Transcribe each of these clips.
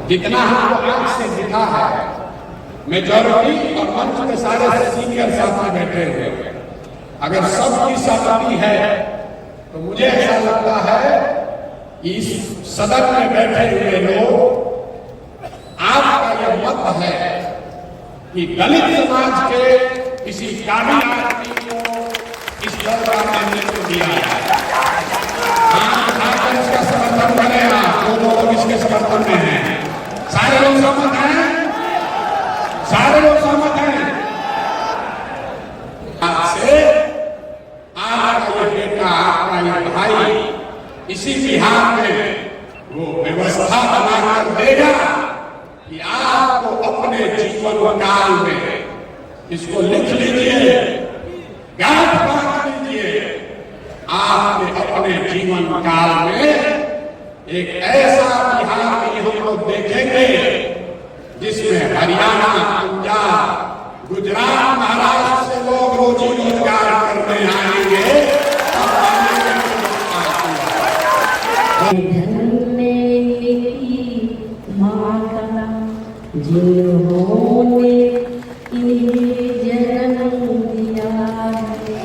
जितना हमको आंख से दिखा है, मेजॉरिटी और मंच के सारे सीनियर साथी बैठे हुए, अगर सबकी सहमति है तो मुझे ऐसा लगता है इस सदन में बैठे हुए लोग, आपका यह मत है कि दलित समाज के किसी काबिल आदमी को इस दल का नेतृत्व दिया जाए। इसका समर्थन करें आप, जो लोग इसके समर्थन में हैं। सारे लोग सहमत हैं? सारे लोग सहमत हैं? आपसे आपका ये बेटा, आपका ये भाई इसी बिहार में वो व्यवस्था बनाकर देगा कि आपको अपने जीवन काल में, इसको लिख लीजिए, गांठ बांध लीजिए, आपने अपने जीवन काल में एक ऐसा बिहार भी हम लोग देखेंगे जिसमें हरियाणा, पंजाब, गुजरात, महाराष्ट्र से लोग रोजी रोजगार करने आएंगे। जिन्होंने इन्हें जन्म दिया है,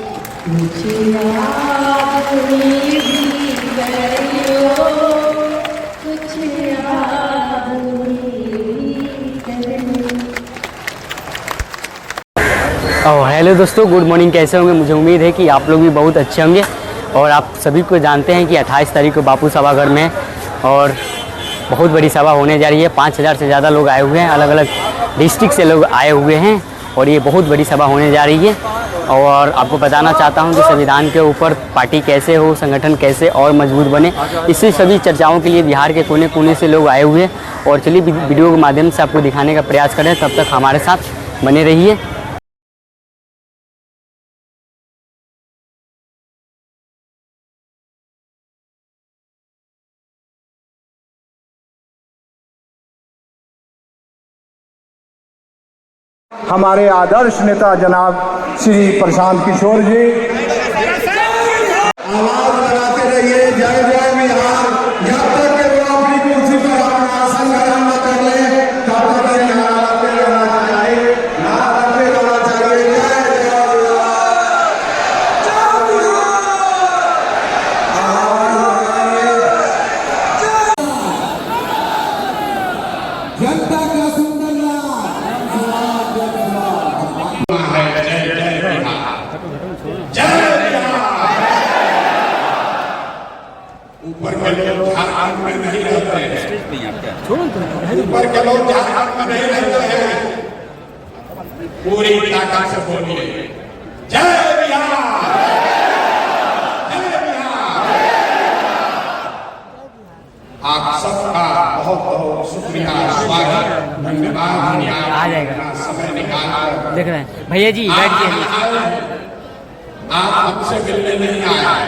मुझे याद भी करो, कुछ याद करो। हेलो दोस्तों, गुड मॉर्निंग। कैसे होंगे? मुझे उम्मीद है कि आप लोग भी बहुत अच्छे होंगे। और आप सभी को जानते हैं कि 28 तारीख को बापू सभागार में और बहुत बड़ी सभा होने जा रही है। 5000 से ज़्यादा लोग आए हुए हैं, अलग अलग डिस्ट्रिक्ट से लोग आए हुए हैं और ये बहुत बड़ी सभा होने जा रही है। और आपको बताना चाहता हूं कि संविधान के ऊपर पार्टी कैसे हो, संगठन कैसे और मजबूत बने, इसी सभी चर्चाओं के लिए बिहार के कोने कोने से लोग आए हुए हैं। और चलिए वीडियो के माध्यम से आपको दिखाने का प्रयास करें, तब तक हमारे साथ बने रहिए। हमारे आदर्श नेता जनाब श्री प्रशांत किशोर जी, आवाज लगाते रहिए जय जय बिहार। जब तक के वो अपनी कुर्सी पर अपना आसन ग्रहण न कर ले, तब तक ये नारा लगते रहना चाहिए, नारा लगते रहना चाहिए, जय जय बिहार। जनता का सुंदर ऊपर के लोग झारखंड में नहीं रहते हैं, ऊपर के लोग झारखंड में नहीं रहते हैं। पूरी ताकत से बोलिए जय बिहार, जय बिहार। आप सबका बहुत बहुत शुक्रिया, स्वागत, धन्यवाद। आ जाएगा, समय निकाल देख रहे हैं भैया जी, बैठ जाइए। आप हमसे मिलने नहीं आए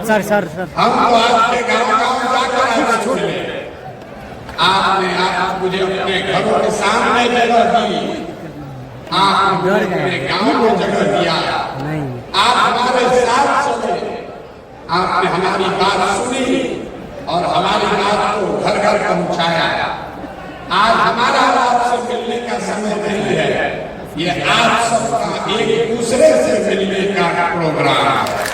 सर। हम तो आपके गाँव जाकर छोड़े, आपने आप मुझे अपने घरों के सामने जगह दी, आपने अपने गाँव में जगह दिया, आप हमारे साथ चले, आपने हमारी बात सुनी और हमारी बात को घर घर पहुंचाया। आज हमारा आपसे मिलने का समय नहीं है, ये आप सबका एक दूसरे से मिलने का प्रोग्राम है।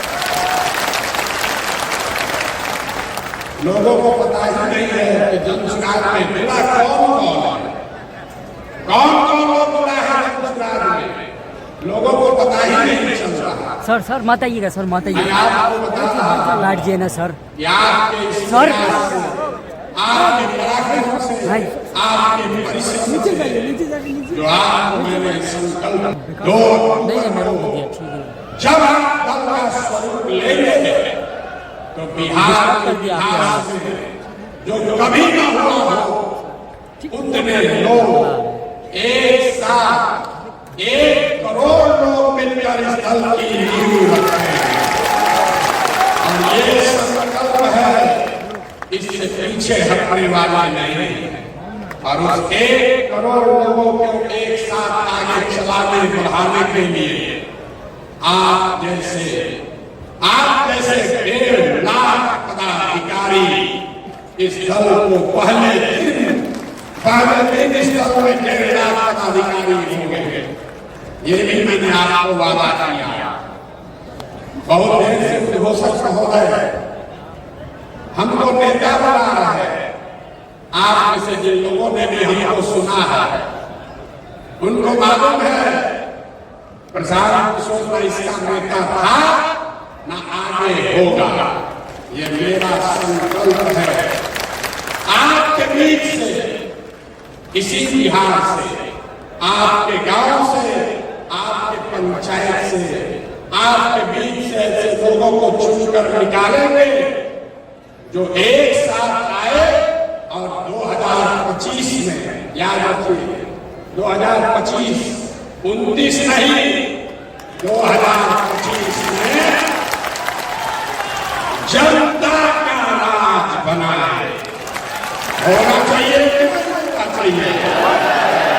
लोगों को पता ही नहीं है कि जनसुराज में जुड़ा कौन लोग जुड़ा है जनसुराज में, लोगों को पता ही नहीं चल रहा। सर मत आइएगा, सर मत आइएगा, आपको बताता लाइट जी ना सर। सर आपके पराक्रम से, आपके परिश्रम से, जो आप मैंने संकल्प दो, जब आप दल का स्वरूप लेंगे तो बिहार के इतिहास में जो कभी न हुआ हो, उतने लोग एक साथ 1 करोड़ लोग मिलकर इस दल की नींव रखेंगे। और ये संकल्प है, इससे पीछे हटने वाला नहीं है। और उस 1 करोड़ लोगों को एक साथ आगे चलाने बढ़ाने के लिए आप जैसे 1.5 लाख पदाधिकारी इस दल को पहले दिन सार्वजनिक स्थल में 1.5 लाख अधिकारी होंगे, ये भी मैंने आपको वादा किया। बहुत देर से घोषक महोदय हमको नेता बना रहा है, आप में से जिन लोगों ने भी हमको सुना है उनको मालूम है प्रसाद किशोर में इसका नेता था ना आगे होगा। ये मेरा संकल्प है। आपके बीच से, इसी बिहार से, आपके गांव से, आपके पंचायत से, आपके बीच से ऐसे लोगों को चुनकर निकालेंगे जो एक साथ आए और 2025 में, याद रखिए 2025, 29 नहीं, 2025 में जनता का राज बनाए। होना चाहिए कि नहीं होना चाहिए?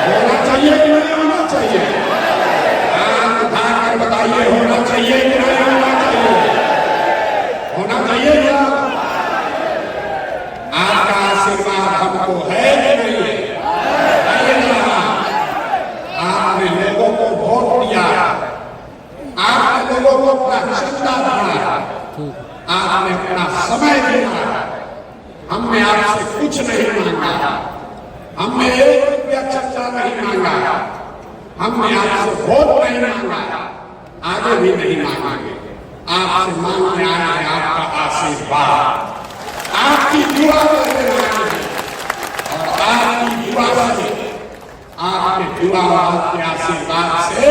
होना चाहिए कि नहीं होना चाहिए? हाथ उठाकर बताइए, होना चाहिए कि नहीं होना चाहिए? होना चाहिए क्या? आपका आशीर्वाद हमको है कि नहीं? आपने लोगों को वोट दिया, आपने लोगों को अपना चंदा दिया, आपने अपना समय दिया। हमने आपसे कुछ नहीं मांगा, हमने 1 रुपया चंदा नहीं मांगा, हमने आपसे वोट नहीं मांगा, आगे भी नहीं मांगेंगे। आपसे मांगने आए हैं आपका आशीर्वाद, आपकी दुआ करने आए हैं और आपकी दुआ से, आपके दुआ के आशीर्वाद से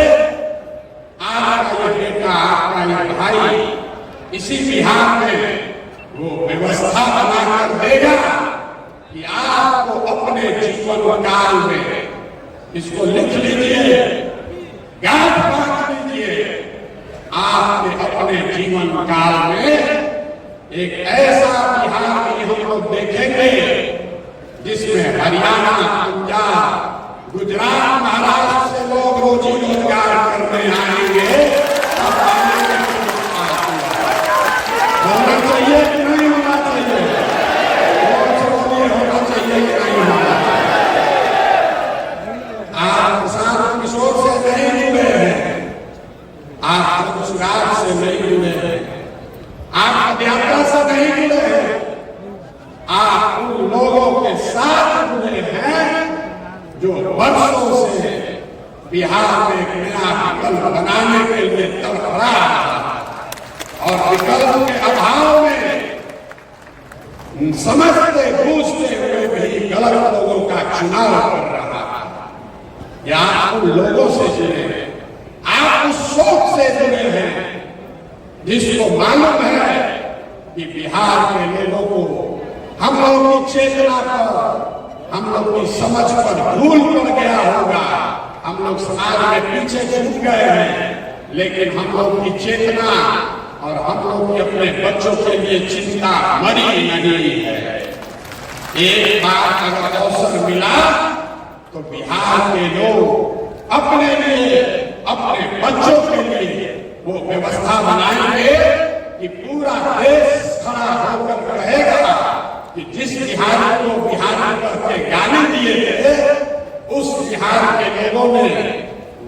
आपका ये बेटा, आपका ये भाई इसी बिहार में वो व्यवस्था बनाकर देगा कि आपको अपने जीवन काल में, इसको लिख लीजिए, गांठ बांध लीजिए, आपने अपने जीवन काल में एक ऐसा बिहार भी हम लोग देखेंगे जिसमें हरियाणा, पंजाब, गुजरात, महाराष्ट्र से लोग रोजी रोजगार करने आएंगे। होना चाहिए कि नहीं होना चाहिए? होना चाहिए कि नहीं होना चाहिए? आप प्रसाद किशोर से नहीं जुड़े हैं, आप रोजगार से नहीं जुड़े हैं, आप अध्यात्म से नहीं जुड़े हैं, आप उन लोगों के साथ जुड़े हैं जो वर्षों से बिहार में एक नया विकल्प बनाने के लिए तड़पड़ा रहा और विकल्प के अभाव में समझते बूझते हुए भी गलत लोगों का चुनाव कर रहा है। या आप उन लोगों से जुड़े हैं, आप उस सोच से जुड़े हैं जिसको मालूम है कि बिहार के लोगों को, हम लोगों की चेतना पर, हम लोग की समझ पर भूल पड़ गया होगा, हम लोग समाज में पीछे छूट गए हैं, लेकिन हम लोग की चेतना और हम लोग की अपने बच्चों के लिए चिंता मरी नहीं है। एक बार अगर अवसर मिला तो बिहार के लोग अपने लिए, अपने बच्चों के लिए वो व्यवस्था बनाएंगे कि पूरा देश खड़ा होकर कहेगा कि जिस बिहार को बिहार के गाने दिए थे, उस बिहार के लोगों ने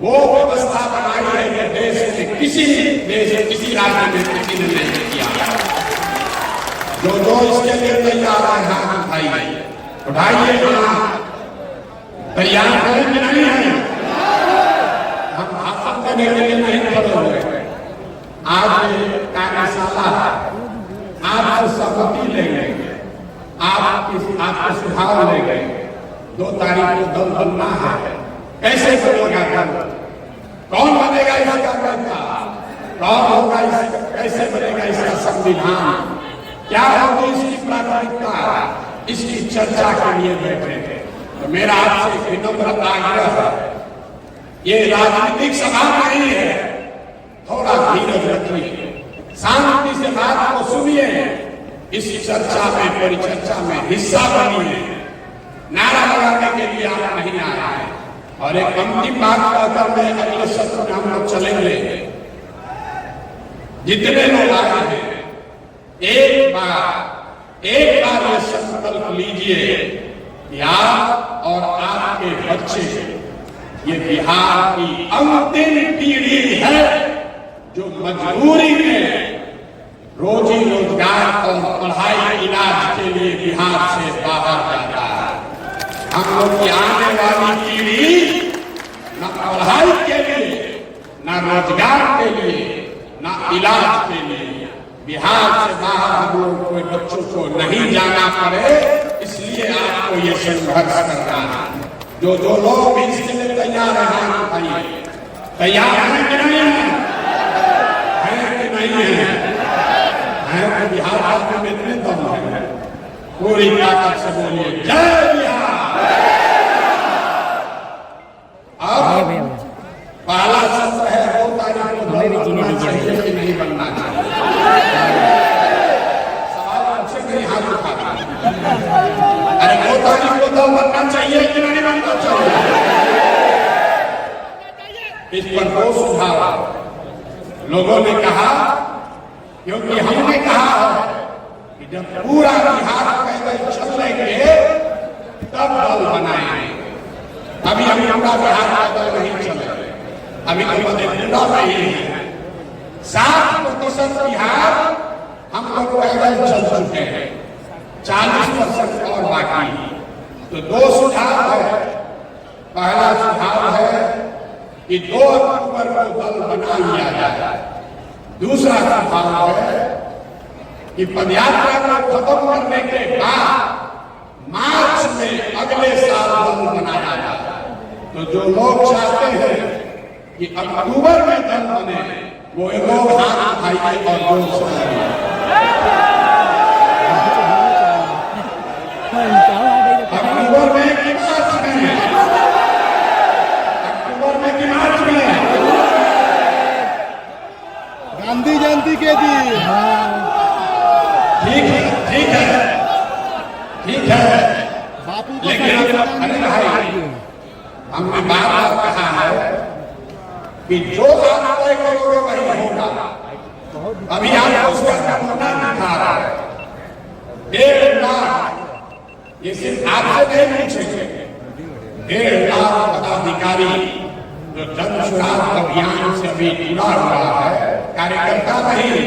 वो व्यवस्था बनाई है कि देश में किसी राज्य में किसी ने नहीं किया। जो इसके लिए तैयार है हाथ उठाइए, उठाइए हाथ। तैयार है कि नहीं है? हम भाषण देने के लिए नहीं खड़े हुए। आज कार्यशाला आपसे सहमति लेंगे, आपके सुझाव लेंगे। 2 तारीख को दल बनना है। कैसे बनेगा दल? कौन बनेगा इसका नेता? कौन होगा इसका? कैसे बनेगा इसका संविधान? क्या होगी इसकी प्राथमिकता? इसकी चर्चा के लिए बैठे हैं। तो मेरा आपसे विनम्र आग्रह है, ये राजनीतिक सभा नहीं है, थोड़ा धीरज रखिए, शांति से बात को सुनिए, इस चर्चा में, परिचर्चा में हिस्सा बनिए। नारा लगाने के लिए आप नहीं आए हैं। और एक अंतिम बात कहकर मैं अगले सत्र में हम लोग चलेंगे। जितने लोग आए हैं, एक बार ये संकल्प लीजिए कि आप और आपके बच्चे ये बिहार की अंतिम पीढ़ी है जो मजबूरी में रोजी रोजगार और पढ़ाई इलाज के लिए बिहार से बाहर जाता है। हम लोग की आने वाली पीढ़ी न पढ़ाई के लिए, न रोजगार के लिए, न इलाज के लिए बिहार से बाहर हम लोग कोई बच्चों को नहीं जाना पड़े, इसलिए आपको ये संघर्ष करना है। जो लोग भी इसके लिए तैयार हैं, तैयार हैं कि नहीं है? कि नहीं है? तो बिहार में इतने दम है, पूरी ताकत से बोलिए जय बिहार। अब पहला सत्र है 2 तारीख को, हमें भी जीने दीजिए कि नहीं बनना चाहिए। सवाल अच्छे नहीं हाथ उठा। अरे 2 तारीख को दल बनना चाहिए कि नहीं बनना चाहिए? इस पर 2 सुझाव लोगों ने कहा, क्योंकि हमने कहा कि जब पूरा बिहार पैदल चल लेंगे तब दल बनाएंगे। अभी हम पूरा बिहार पैदल नहीं चले, अभी तो पूरा नहीं है। 60% बिहार हम लोग पैदल चल चुके हैं, 40% और बाकी। तो 2 सुझाव है। पहला सुझाव है कि 2 अक्टूबर को दल बना लिया जाए। दूसरा सुझाव है कि पदयात्रा को खत्म करने के बाद मार्च में अगले साल दल बनाया जाए। तो जो लोग चाहते हैं कि अक्टूबर में दल बने, वो लोग हाथ उठाइए और जोर से अक्टूबर में कि मार्च में? अक्टूबर में कि मार्च में? गांधी जयंती के दिन। ठीक है, ठीक है, ठीक है। बापू लेकिन अरे भाई, हमने बार बार कहा है कि जो आप तय करोगे वही होगा। अभी आपको उसका नमूना दिखा रहा है। 1.5 लाख, ये सिर्फ आपसे नहीं पूछेंगे, 1.5 लाख पदाधिकारी जो जन सुराग अभियान से अभी जुड़ा हुआ है, कार्यकर्ता नहीं,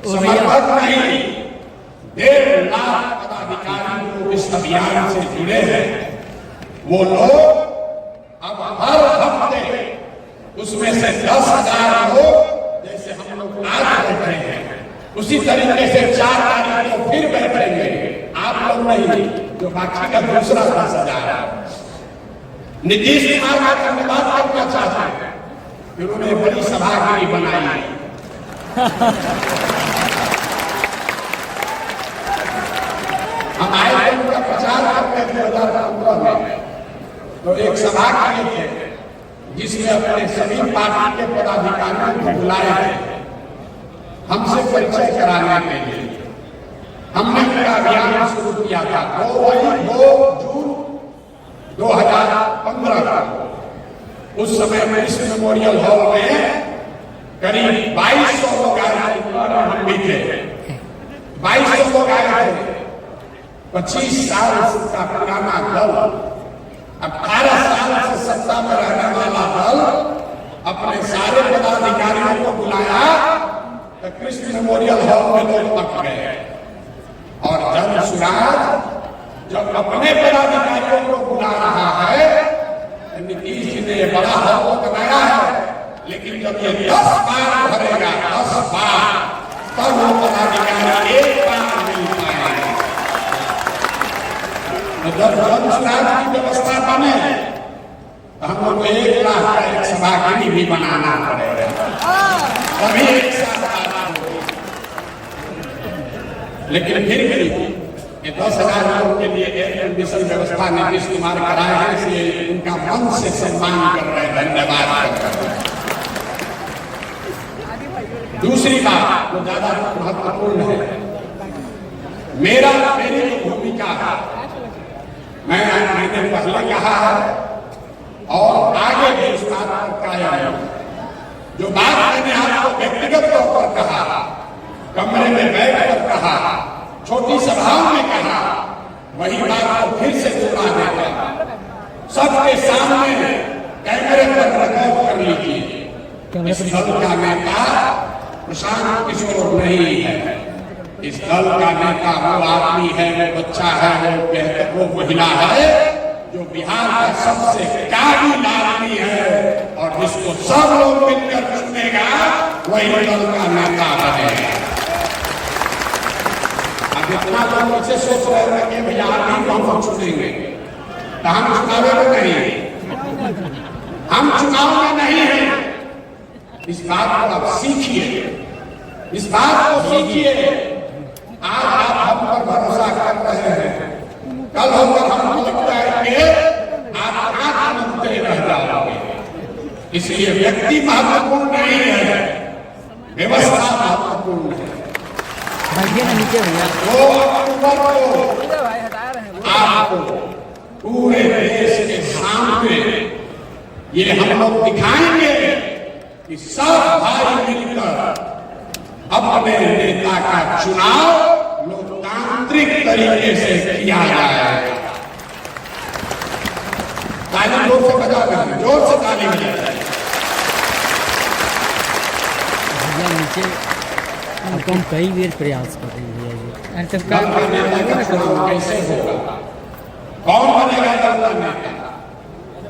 समर्थक नहीं, 1.5 लाख पदाधिकारी जो इस अभियान से जुड़े हैं, वो लोग अब हर हफ्ते उसमें से 10,000 लोग, जैसे हम लोग आज बैठ रहे हैं, उसी तरीके से 4 तारीख को फिर बैठेंगे। आप लोग नहीं, जो बाकी का दूसरा 10,000। नीतीश कुमार का धन्यवाद करना चाहता है कि उन्होंने बड़ी सभा की बनाई। हम आए उनका प्रचार करते 2015 में, तो एक सभा किए थे जिसमें अपने सभी पार्टी के पदाधिकारियों को बुलाए थे हमसे परिचय कराने के लिए। हमने उनका अभियान शुरू किया था 2 जून 2015 को। उस समय में इस मेमोरियल हॉल में करीब 2200 लोग आए थे, हम भी थे। 2200 लोग आए थे। 25 साल का पुराना दल, 18 साल से सत्ता में रहने वाला दल अपने सारे पदाधिकारियों को बुलाया तो कृष्ण मेमोरियल हॉल में लोग पक गए। और जन सुराग जब अपने पदाधिकारियों को बुला रहा है, नीतीश जी ने बड़ा हॉल बनाया है, लेकिन जब ये 10 बार भरेगा, 10 बार, तब वो पदाधिकारी एक बार मिल पाएंगे। जब जन सुराग की व्यवस्था बने तो हम लोग को 1 लाख का एक सभागिनी भी बनाना पड़ेगा, तभी एक साथ बात होगी। लेकिन फिर भी ये 10,000 लोगों के लिए एयर कंडीशन व्यवस्था नीतीश कुमार कराए हैं, इसलिए उनका मन से सम्मान कर रहे हैं, धन्यवाद कर रहे हैं। दूसरी बात जो ज्यादा महत्वपूर्ण है, मेरी जो भूमिका है, मैंने पहले कहा है और आगे भी इस बात पर कायम है। जो बात मैंने आपको व्यक्तिगत तौर पर कहा, कमरे में बैठकर कहा, छोटी सभाओं में कहा, वही बात को फिर से दोहरा देता हूं। सबके सामने कैमरे पर रिकॉर्ड कर लीजिए। इस दल का नेता प्रशांत किशोर नहीं है। इस दल का नेता वो आदमी है, वो बच्चा है, वो महिला है जो बिहार का सबसे काबिल आदमी है और जिसको सब लोग मिलकर चुनेगा वही दल का नेता है। अब इतना लोग इसे सोच रहे हैं कि भैया आदमी को हम चुनेंगे, तो हम चुनाव में नहीं, हम चुनाव में नहीं है। इस बात को आप सीखिए, इस बात को सीखिए। आज आप हम पर भरोसा कर रहे हैं, कल होकर हमको लगता है कि आप आंख मूंदते रह जाओगे। इसलिए व्यक्ति महत्वपूर्ण नहीं है, व्यवस्था महत्वपूर्ण है। 2 अक्टूबर को आपको पूरे देश के सामने ये हम लोग दिखाएंगे कि सब भाई मिलकर अपने नेता का चुनाव लोकतांत्रिक तरीके से किया जाएगा। ताली जोर से बजा दें, जोर से ताली बजाएं। नीचे हम कई बार प्रयास कर रहे हैं। दल का नेता का चुनाव कैसे होगा, कौन बनेगा दल का नेता?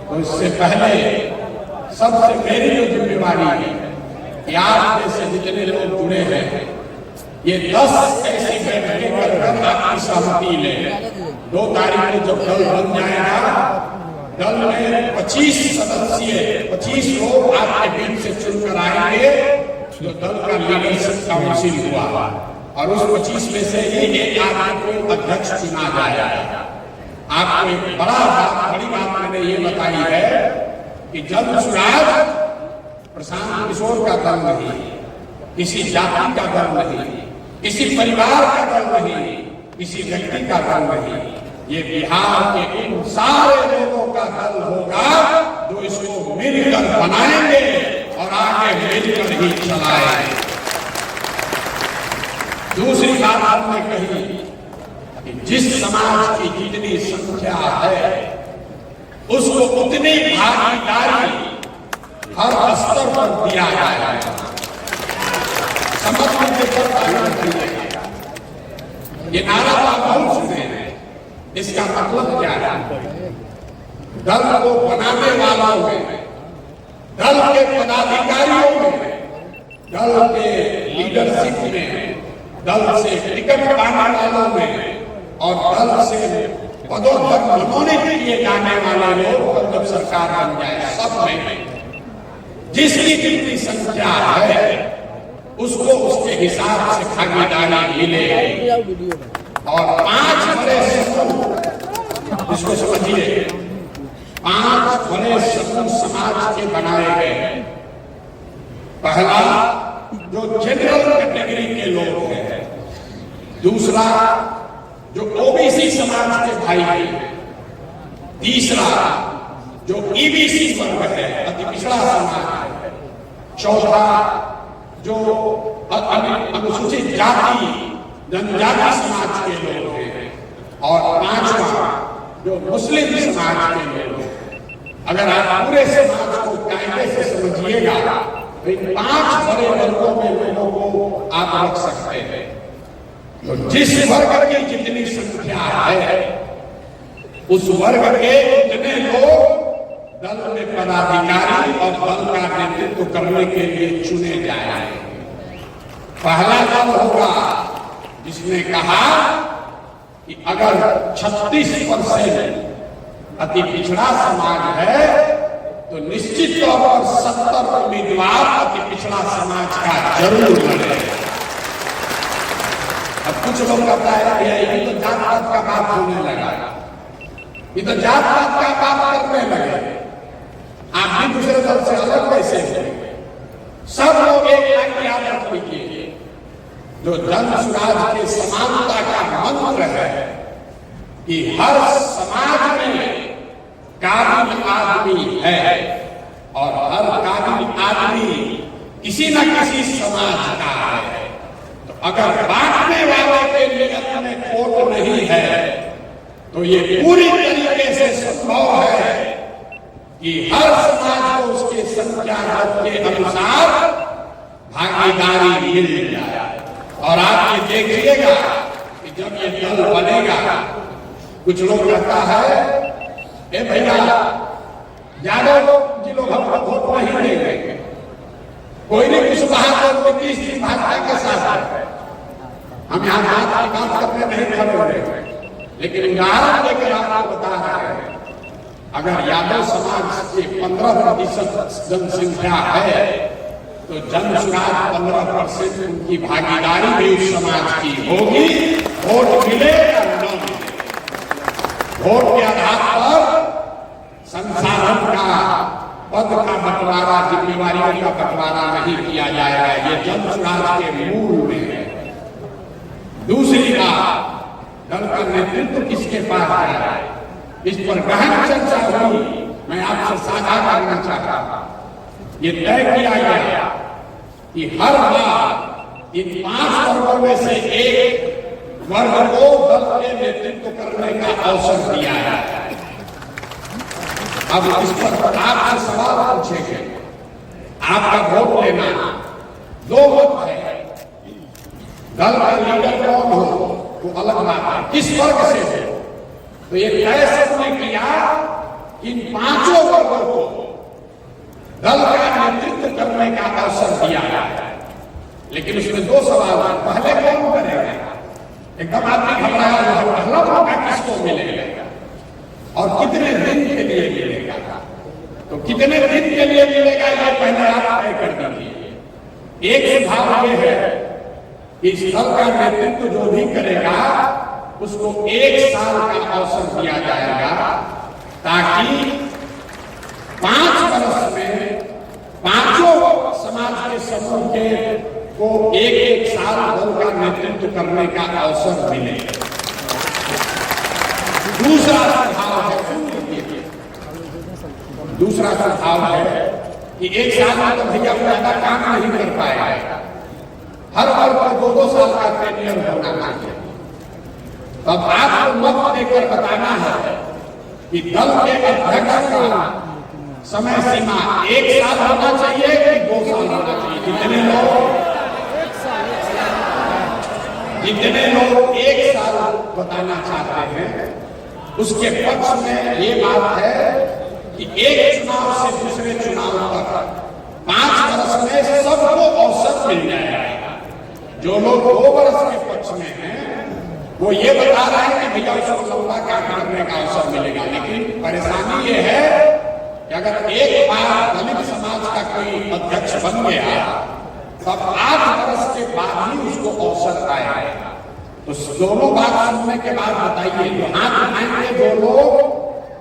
तो इससे पहले सबसे मेरी जो जिम्मेवारी है कि आप में से जितने लोग जुड़े हैं ये 10 ऐसी बैठकें कर आपकी सहमति ले। 2 तारीख को जब दल बन जाएगा, दल में 25 सदस्य 25 लोग आपके बीच से चुनकर आएंगे जो दल का लीडरशिप काउंसिल हुआ और उस 25 में से ही एक आदमी को अध्यक्ष चुना जाएगा। आपको एक बड़ी बात मैंने ये बताई है कि जन सुराज प्रशांत किशोर का दल नहीं, किसी जाति का दल नहीं, किसी परिवार का दल नहीं, किसी व्यक्ति का दल नहीं। ये बिहार के इन सारे लोगों का दल होगा जो इसको मिलकर बनाएंगे और आगे मिलकर ही चलाएंगे। दूसरी बात हमने कही कि जिस समाज की जितनी संख्या है उसको उतनी भागीदारी हर स्तर पर दिया जाएगा। समर्थन के ये नारा आप बहुत सुने हैं, इसका मतलब क्या है? दल को बनाने वालों में, दल के पदाधिकारियों में, दल के लीडरशिप में, दल से टिकट पाने वालों में और दल से पदोन्नत मनोनीत किए जाने वाले लोग जब सरकार बन जाए सब में जिसकी जितनी संख्या है उसको उसके हिसाब से भागीदारी मिले। और 5 बड़े समूह, इसको समझिए, 5 बड़े समूह समाज के बनाए गए हैं। पहला जो जनरल कैटेगरी के लोग हैं, दूसरा जो ओबीसी समाज के भाई हैं, तीसरा जो ईबीसी वर्ग है, अति पिछड़ा समाज है, चौथा जो अनुसूचित जाति जनजाति समाज के लोग हैं और 5वां जो मुस्लिम समाज के लोग हैं। अगर आप पूरे समाज को कायदे से समझिएगा तो इन 5 बड़े वर्गों में लोगों को आप रख सकते हैं। तो जिस वर्ग की जितनी संख्या है उस वर्ग के जितने लोग दल में पदाधिकारी और दल का नेतृत्व करने के लिए चुने जाएंगे। पहला दल होगा जिसने कहा कि अगर 36% अति पिछड़ा समाज है तो निश्चित तौर पर 70 उम्मीदवार अति पिछड़ा समाज का जरूर लड़े। अब कुछ लोग कहता है ये तो जात पात का बात होने लगा, ये तो जात पात का बात करने लगे, आप भी दूसरे दल से अलग कैसे होंगे? सब लोग एक लाइन याद रख लीजिए, जो जन सुराज के समानता का मंत्र है कि हर समाज में काबिल आदमी है और हर काबिल आदमी किसी न किसी समाज का है। तो अगर बांटने वाले के नियत में खोट नहीं है तो ये पूरी तरीके से संभव है कि हर समाज को उसके संख्या के अनुसार भागीदारी मिल जाए। और आप ये देखिएगा कि जब ये दल बनेगा, कुछ लोग कहता है ए भैया ज्यादा लोग जी लोग हमको वोट नहीं देंगे, कोई नहीं कुछ कहा तो 30 भाजपा के साथ है, हम यहाँ बात करने नहीं खड़े हुए। लेकिन उदाहरण लेकर आपको बता रहे हैं, अगर यादव समाज की 15% जनसंख्या है तो जनसुराज 15% उनकी भागीदारी भी उस समाज की होगी। वोट मिले या न मिले, वोट के आधार पर संसाधन का, पद का बंटवारा, जिम्मेवारियों का बंटवारा नहीं किया जाएगा। ये जनसुराज के मूल में है। दूसरी बात, दल का नेतृत्व किसके पास है, इस पर गहन चर्चा हुई। मैं आपसे साझा करना चाहता हूं, ये तय किया गया कि हर बार इन 5 वर्गों में से एक वर्ग को दल के नेतृत्व करने का अवसर दिया जाए। अब इस पर आपसे सवाल पूछेंगे, आपका वोट लेना 2 वोट है, दल का लीडर कौन हो वो अलग बात है, किस वर्ग से हो। तो ये तय सबने किया इन 5 वर्गों को दल का नेतृत्व करने का अवसर दिया है। लेकिन उसमें 2 सवाल है, पहले कौन करेगा, एकदम आदमी घबराया पहला मौका किसको मिलेगा और कितने दिन के लिए मिलेगा। तो कितने दिन के लिए मिलेगा ये पहले आप तय कर दीजिए। एक सुझाव ये है कि इस दल का नेतृत्व जो भी करेगा उसको 1 साल का अवसर दिया जाएगा, ताकि 5 वर्ष में 5 समाज के समूह के को 1 साल दल का नेतृत्व करने का अवसर मिले। दूसरा सुझाव है कि 1 साल में तो भैया ज्यादा काम नहीं कर पाएगा, हर वर्ग पर 2-2 साल का टेन्योर होना चाहिए। तब आपको मत देकर बताना है कि दल के अध्यक्ष का समय सीमा 1 साल होना चाहिए कि 2 साल होना चाहिए। जितने लोग 1 साल बताना चाहते हैं उसके पक्ष में ये बात है कि एक चुनाव से दूसरे चुनाव तक 5 वर्ष में सबको अवसर मिल जाएगा। जो लोग 2 वर्ष के पक्ष में हैं वो ये बता रहे हैं कि भैया उसको लंबा काम करने का अवसर मिलेगा। लेकिन परेशानी ये है कि अगर एक बार दलित समाज का कोई अध्यक्ष बन गया तब 8 वर्ष के बाद ही उसको अवसर आएगा। तो दोनों बात सुनने के बाद बताइए, जो हाथ उठाएंगे जो लोग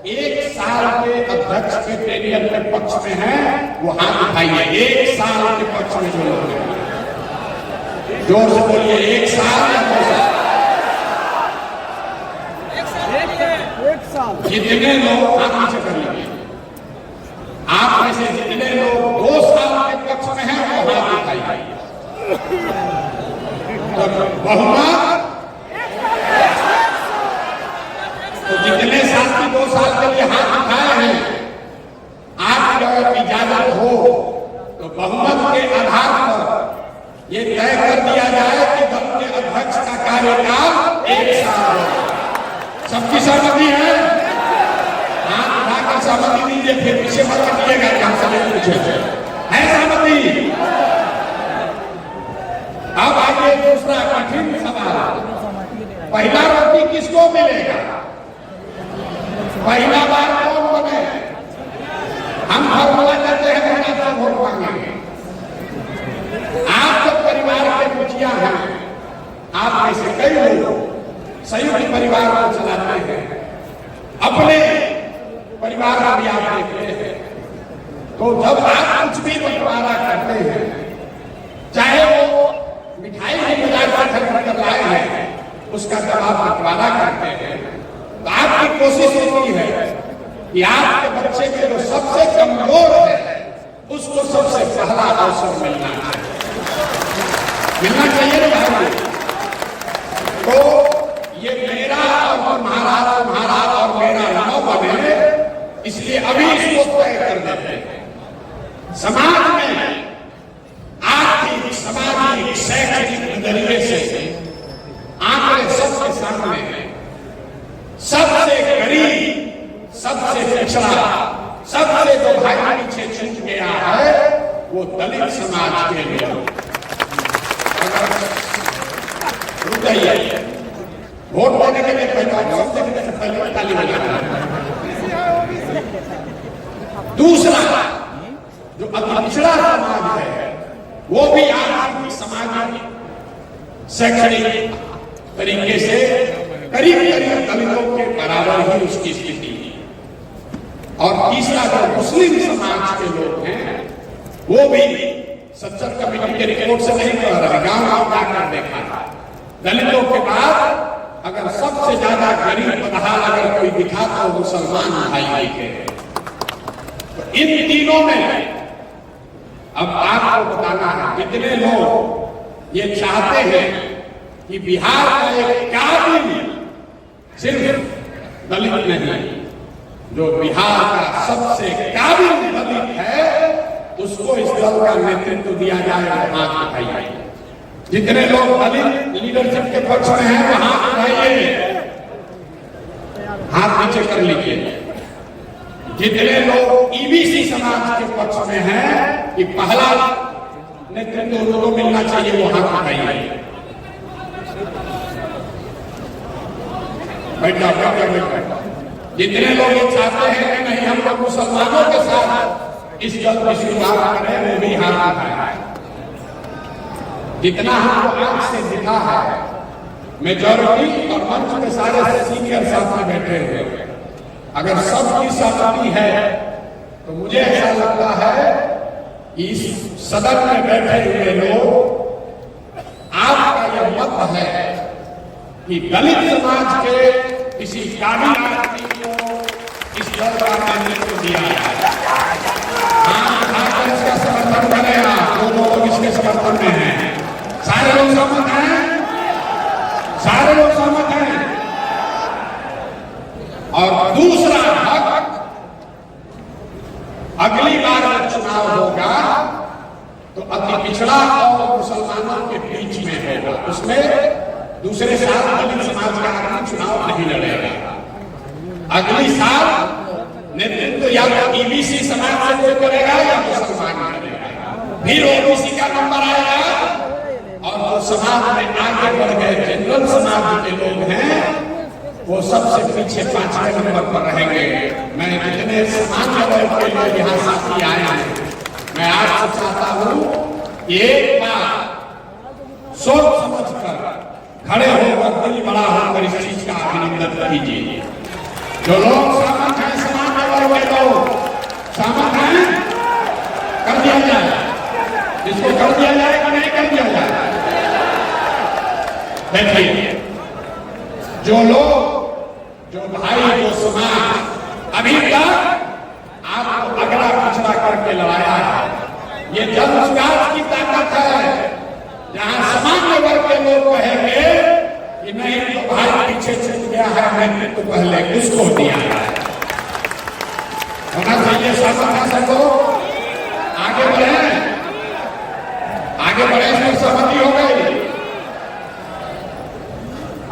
1 साल के अध्यक्ष के टेनियर के पक्ष में हैं वो हाथ उठाइए। 1 साल के पक्ष में जो लोग हैं, जोर से बोलिए, 1 साल या 2 साल। जितने लोग आप नीचे कर लीजिए, आप में से जितने लोग 2 साल के पक्ष में हैं वो हाथ उठाइए। बहुमत तो जितने साथी 2 साल के लिए हाथ उठाए हैं, आपकी अगर इजाजत हो तो बहुमत के आधार पर ये तय कर दिया जाए कि दल के अध्यक्ष का कार्यकाल 1 साल हो। सबकी सहमति है? हाथ उठाकर सहमति दीजिए, फिर पीछे मत हटिएगा कि हम सभी पूछे है सहमति। अब आइए दूसरा कठिन सवाल, पहला रोटी किसको मिलेगा, पहला बार कौन बने। हम फॉर्मूला करते हैं पहला बार वोट मांगेंगे। आप जब परिवार के मुखिया हैं, आप में से कई लोग संयुक्त परिवार को चलाते हैं, अपने परिवार का भी आप देखते हैं, तो जब आप कुछ भी बंटवारा करते हैं, चाहे वो मिठाई की बाजार से खरीद कर लाए हैं, उसका जब आप बंटवारा करते हैं तो आपकी कोशिश होती है कि आपके बच्चे के जो सबसे कमजोर है उसको सबसे पहला अवसर मिलना चाहिए ना भाई। तो ये मेरा और तुम्हारा और मेरा न बने, इसलिए अभी इसको तय कर देते हैं। समाज में आर्थिक, सामाजिक, शैक्षणिक नजरिए से आंकड़े सबके सामने हैं। सबसे गरीब, सबसे पिछड़ा, सबसे जो भाई पीछे छूट गया है वो दलित समाज के लोग। रुक जाइए, वोट देने के लिए पहले ताली बजाना। दूसरा, जो पिछड़ा समाज है वो भी आर्थिक, सामाजिक, शैक्षणिक तरीके से करीब करीब दलितों के बराबर ही उसकी स्थिति है। और तीसरा, जो मुस्लिम समाज के लोग हैं वो भी 70 कमेटी के रिपोर्ट से नहीं कह रहा, गांव गांव जाकर देखा। दलितों के बाद अगर सबसे ज्यादा गरीब बदहाल अगर कोई दिखा तो मुसलमान भाई के। तो इन तीनों में अब आपको बताना है, कितने लोग ये चाहते हैं कि बिहार का एक काबिल सिर्फ दलित नहीं, जो बिहार का सबसे काबिल दलित है उसको इस दल का नेतृत्व दिया जाए। हाथ उठाइए, जितने लोग दलित लीडरशिप के पक्ष में हैं वो हाथ उठाइए, हाथ नीचे कर लीजिए। जितने लोग ईबीसी समाज के पक्ष में हैं कि पहला नेतृत्व उनको मिलना चाहिए वो हाथ उठाइए। जितने लोग ये चाहते हैं कि नहीं हम लोग मुसलमानों के साथ इस दल की शुरुआत करें वो भी हाथ उठाए। जितना हमको आंख से दिखा है, मेजॉरिटी और मंच के सारे सीनियर साथ में बैठे हुए, अगर सबकी सहमति है तो मुझे ऐसा लगता है कि इस सदन में बैठे हुए लोग, आपका यह मत है कि दलित समाज के किसी काबिल आदमी को इस दल का नेतृत्व दिया जाए। हाँ, इसका समर्थन करेगा। दोनों लोग इसके समर्थन में हैं। सारे लोग सहमत हैं, सारे लोग सहमत हैं। और दूसरा हक, अगली बार जब चुनाव होगा तो अति पिछड़ा और मुसलमानों के बीच में होगा। उसमें दूसरे साल दलित समाज का आदमी चुनाव नहीं लड़ेगा। अगली साल नेतृत्व या तो ईबीसी समाज से कोई करेगा या मुसलमान करेगा। फिर ओबीसी का नंबर आएगा और जो समाज में आगे बढ़ गए जनरल समाज के लोग हैं वो सबसे पीछे 5वें नंबर पर रहेंगे। मैं जितने सामान्य वर्ग के लोग यहाँ साथी आए हैं, मैं आपसे चाहता हूँ एक बार सोच समझ कर खड़े होकर, दिल बड़ा होकर इस चीज का अभिनंदन कीजिए। जो लोग सहमत हैं, सामान्य वर्ग के लोग सहमत हैं, कर दिया जाए। इसको कर दिया जाए कि नहीं कर दिया जाए? देखिए, जो लोग, जो भाई, जो समाज अभी तक आपको अगला पिछड़ा करके लड़ाया है, ये जनसुराज की ताकत है। जहां सामान्य वर्ग के लोग कहेंगे कि नहीं तो भाई पीछे छूट गया है, मैंने तो पहले उसको दिया है। होना चाहिए शासन सबको आगे बढ़े, आगे बढ़े, इसमें सहमति हो गई।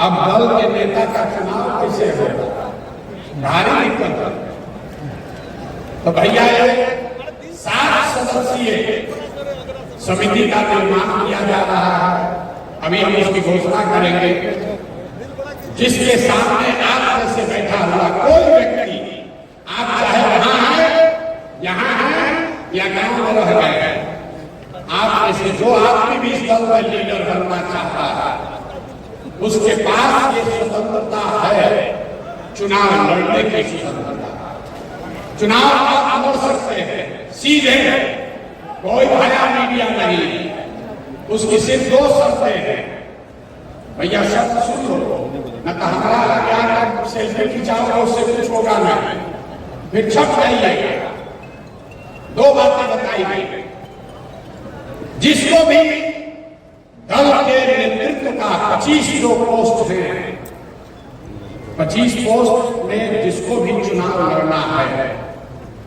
अब दल के नेता का चुनाव कैसे होगा? भारी दिक्कत। तो भैया ये 7 सदस्यीय समिति का निर्माण किया जा रहा है। अभी हम उसकी घोषणा करेंगे, जिसके सामने आप जैसे बैठा हुआ कोई व्यक्ति, आप चाहे वहां है, यहाँ है या गांव में रह गए हैं, आप जैसे जो आदमी भी इस दल में लीडर बनना चाहता है उसके पास ये स्वतंत्रता है, चुनाव लड़ने की स्वतंत्रता। चुनाव आप लड़ सकते हैं सीधे, कोई भया मीडिया नहीं। उसकी सिर्फ 2 शर्तें हैं। भैया शर्त सुन लो, न तो हमारा क्या सेल्फी खिंचाओगे उससे कुछ होगा नहीं, फिर छप जाइएगा। 2 बातें बताई गई। जिसको भी दल के नेतृत्व का 25 जो पोस्ट है, 25 पोस्ट में जिसको भी चुनाव लड़ना है,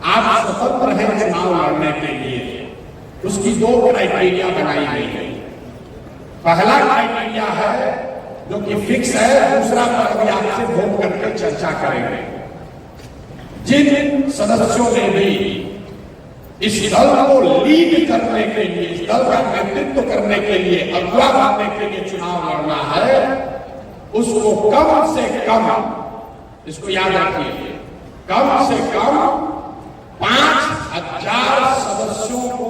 आप स्वतंत्र हैं चुनाव लड़ने के लिए, उसकी 2 क्राइटेरिया बनाई गई है। पहला क्राइटेरिया है जो कि फिक्स है, दूसरा पर भी आपसे वोट करके चर्चा करेंगे। जिन सदस्यों ने भी इस दल को लीड करने के लिए, इस दल का नेतृत्व करने के लिए, अगुवा बनने के लिए चुनाव लड़ना है, उसको कम से कम, इसको याद रखिए, कम से कम 5000 सदस्यों को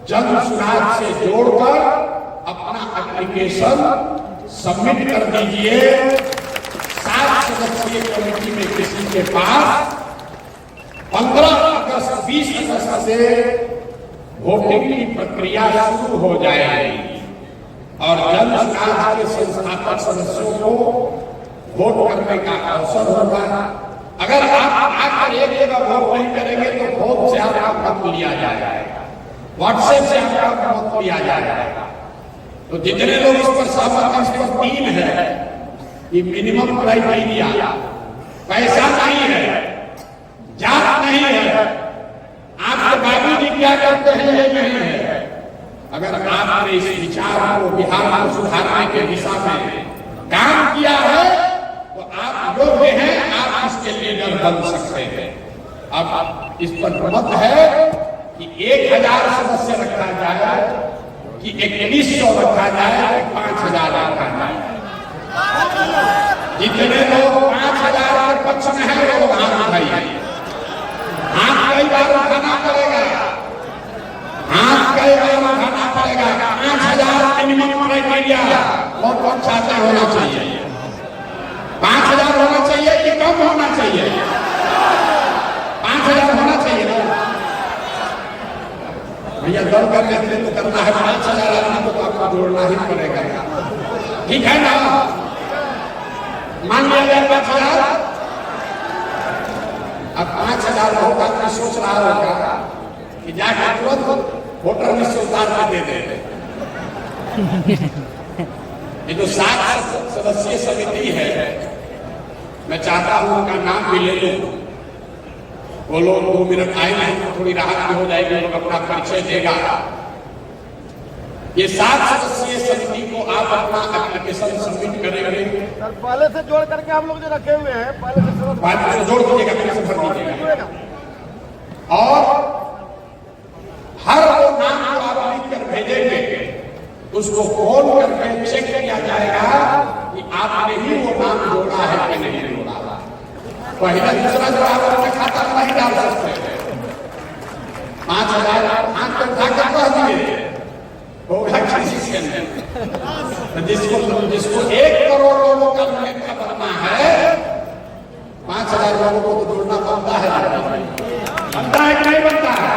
जन सुराग से जोड़कर अपना एप्लीकेशन सबमिट कर दीजिए। 7 सदस्यीय कमेटी में किसी के पास 15 अगस्त 20 अगस्त से वोटिंग की प्रक्रिया शुरू हो जाएगी और जन सुराग के संस्थापक सदस्यों को वोट करने का अवसर होगा। अगर आप आकर एक जगह वोट नहीं करेंगे तो वोट से आपका मत लिया जाएगा, व्हाट्सएप से आपका मत लिया जाएगा। तो जितने लोग इस पर सहमत हैं, इस पर 3 है कि मिनिमम क्राइटेरिया, पैसा नहीं है, जात नहीं है, आपके बाबू जी क्या करते हैं ये नहीं है। अगर आपने इस विचार को बिहार को सुधारने के दिशा में काम किया है तो आप योग्य हैं, आप इसके लीडर बन सकते हैं। अब इस पर मत है कि 1000 सदस्य रखा जाए कि 2100 रखा जाए, 5000 रखा जाए। जितने लोग 5000 के पक्ष में हैं वो लोग हाथ उठाइए। हाथ कई बार उठाना पड़ेगा, हाथ कई बार उठाना पड़ेगा। 5000 मिनिमम क्राइटेरिया और कौन चाहता होना चाहिए? 5000 होना चाहिए कि कम होना चाहिए? 5000 होना चाहिए ना भैया। दल का नेतृत्व करना है, 5000 आदमी को आपको जोड़ना ही पड़ेगा, ठीक है ना? मान लिया जाए 5000। अब 5000 बहुत आदमी सोच रहा होगा कि जाकर तुरंत वोटर लिस्ट से उतार के दे दे। ये जो 7 सदस्यीय समिति है, मैं चाहता हूं उनका नाम भी ले लूं। वो लोग 2 मिनट आएंगे तो थोड़ी राहत भी हो जाएगी, लोग अपना परिचय देगा। ये 7 सदस्यीय समिति को आप अपना एप्लीकेशन सबमिट करेंगे। पहले से जोड़ करके हम लोग जो रखे हुए हैं, पहले से जोड़ दीजिएगा, एप्लीकेशन भर दीजिएगा और हर वो नाम को आप लिख कर भेजेंगे, उसको फोन करके चेक किया जाएगा कि आपने ही वो नाम जोड़ा है कि नहीं जोड़ा। पहले दूसरा जो आप अपने खाता में नहीं डाल सकते। 5000 हाथ पर उठाकर कह दिए होगा किसी से नहीं। जिसको 1 करोड़ लोगों का नेता बनना है, 5000 लोगों को तो जोड़ना बनता है कि नहीं बनता है?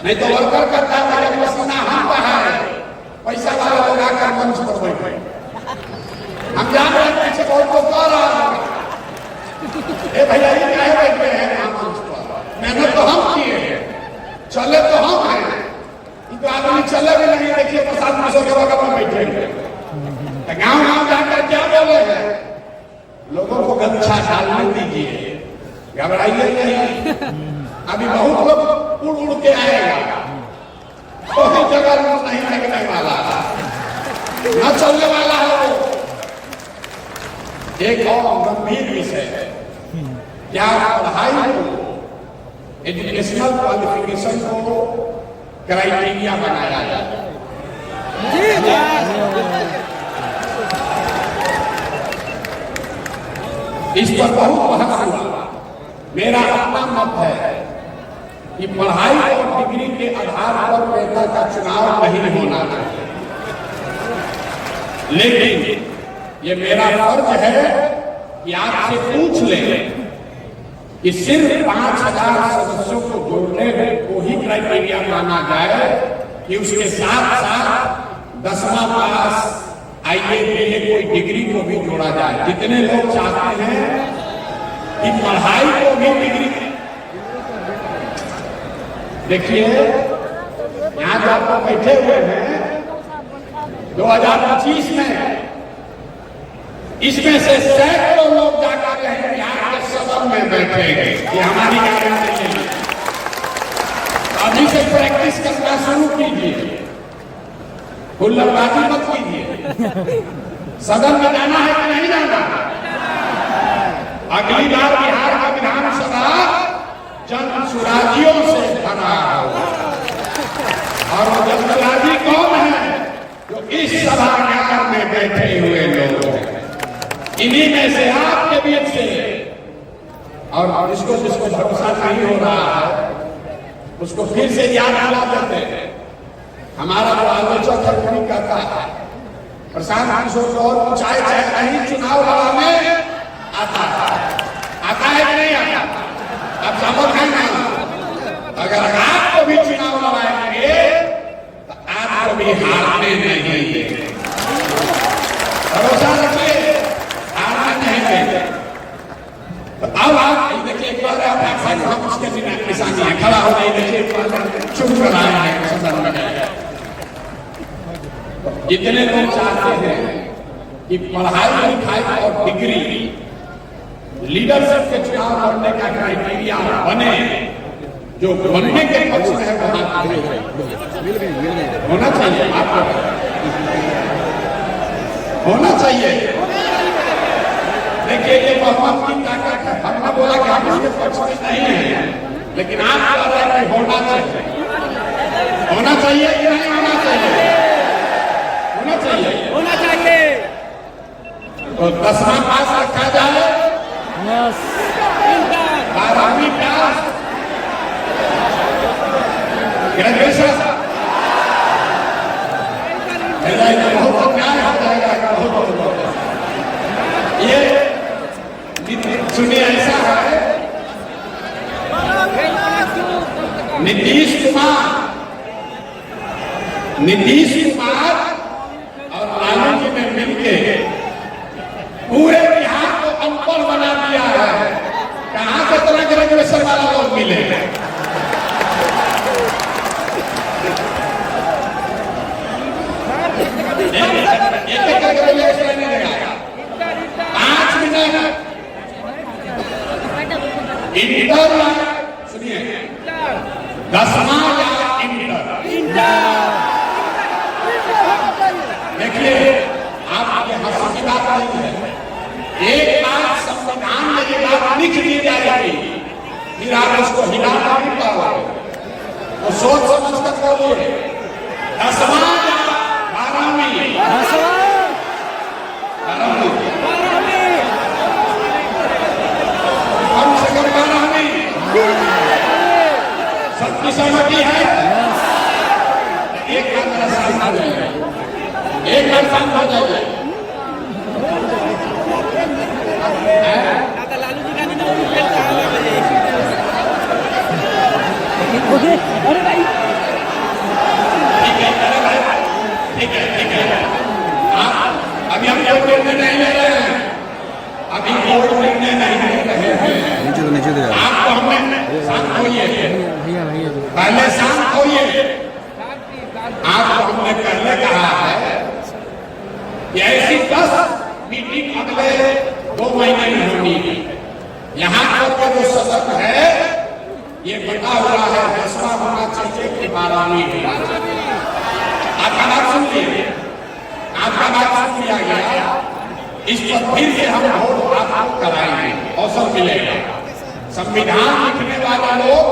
नहीं तो वर्कर करता है, पसीना हमका है, पैसा वाला लोग आकर मंच पर बैठे। हम जान रहे हैं पीछे बहुत लोग कह रहा है भैया ये क्या बैठे हैं मंच पर, मेहनत तो हम किए हैं, चले तो हम हैं, तो आदमी चले भी नहीं। देखिए 50 के बगल में बैठे हैं, गाँव गाँव जाकर क्या बोले हैं, लोगों को गच्छा डालने दीजिए, घबराइए नहीं। अभी बहुत लोग उड़ उड़ के आएगा, कोई जगह नहीं लगने वाला, न चलने वाला है वो। एक और गंभीर विषय है, क्या पढ़ाई को, एजुकेशनल क्वालिफिकेशन को क्राइटेरिया बनाया जाए। इस पर बहुत बहस हुआ। मेरा अपना मत है कि पढ़ाई और डिग्री के आधार पर नेता का चुनाव नहीं होना चाहिए, लेकिन ये मेरा फर्ज है कि आपसे पूछ लें कि सिर्फ 5000 सदस्यों को जोड़ने में को ही क्राइटेरिया माना जाए कि उसके साथ साथ 10वां पास आईए बीए कोई डिग्री को भी जोड़ा जाए। जितने लोग चाहते हैं कि पढ़ाई को भी डिग्री, देखिए यहाँ जो आप बैठे हुए हैं 2025 में इसमें से सैकड़ों लोग जाकर के बिहार के सदन में बैठेंगे। ये हमारी गारंटी है। अभी से प्रैक्टिस करना शुरू कीजिए, हुल्लड़बाजी मत कीजिए। सदन में जाना है कि नहीं जाना? अगली बार बिहार का विधानसभा जन सुराजियों से भरा होगा। और वो जनसुराजी कौन है? जो इस सभागार में बैठे हुए लोग हैं। इन्हीं में से आपके बीच से, और जिसको जिसको भरोसा नहीं हो रहा है उसको फिर से याद दिला देते हैं। हमारा जो आलोचक है कहता है प्रशांत किशोर को और ऊंचाई नहीं चुनाव लड़ाने आता है कि नहीं आता? अब सबक है ना, अगर आपको भी चुनाव लड़ाएंगे तो आपको भी हारने नहीं देंगे। भरोसा रखिए, हारने नहीं देंगे। तो अब आप देखिए, एक बार हम उसके निशानी है, खड़ा हो गई, देखिए चुप कराए हैं सदन में। जितने लोग चाहते हैं कि पढ़ाई लिखाई और डिग्री लीडरशिप के चुनाव लड़ने का क्राइटेरिया बने, जो बनने के पक्ष में है वहां होना चाहिए, आपको होना चाहिए। देखिए ये बहुमत की ताकत है। हमने बोला कि हम इसके पक्ष में नहीं है, लेकिन आप कह रहे हैं होना चाहिए। होना चाहिए कि नहीं होना चाहिए? होना चाहिए, होना चाहिए। तो 10वां पास रखा जाए, 12वीं पास, ग्रेजुएशन बहुत न्याय हो जाएगा। बहुत ये सुनिए, ऐसा है नीतीश कुमार और लालू जी ने मिलकर पूरे बिहार को अनपढ़ बना दिया है। कहां से तरह ग्रेजुएशन वाला लोग मिले? एक ग्रेजुएशन नहीं देगा। 5 मिनट इंटर, सुनिए, 10वां या इंटर। देखिए, आप ये हंसी की बात नहीं है। एक बार संविधान में ये बात लिख दी जाएगी, फिर आप उसको हिलाना नहीं पाओगे। तो सोच समझ कर बोलिए, 10वां या 12वीं? 12वीं। कम से कम 12वीं। सबकी सहमति है? एक बार मेरा शांत हो जाएगा, एक बार शांत हो जाइए। लालू जी का अरे भाई ठीक है। अभी हम कोई निर्णय नहीं ले रहे हैं, अभी कोई निर्णय नहीं ले रहे हैं। आपको हमने शांत होइए, पहले शांत होइए। आपको हमने पहले कहा है कि ऐसी 10 मीटिंग अगले 2 महीने में होनी। यहाँ पर जो सदन है ये बता हुआ है 10वां होना चाहिए कि 12वीं होना चाहिए। आपका बात सुन लीजिए, आपका बात सुन लिया गया। इस पर फिर से हम वोट आपको कराएंगे, अवसर मिलेगा। संविधान लिखने वाले लोग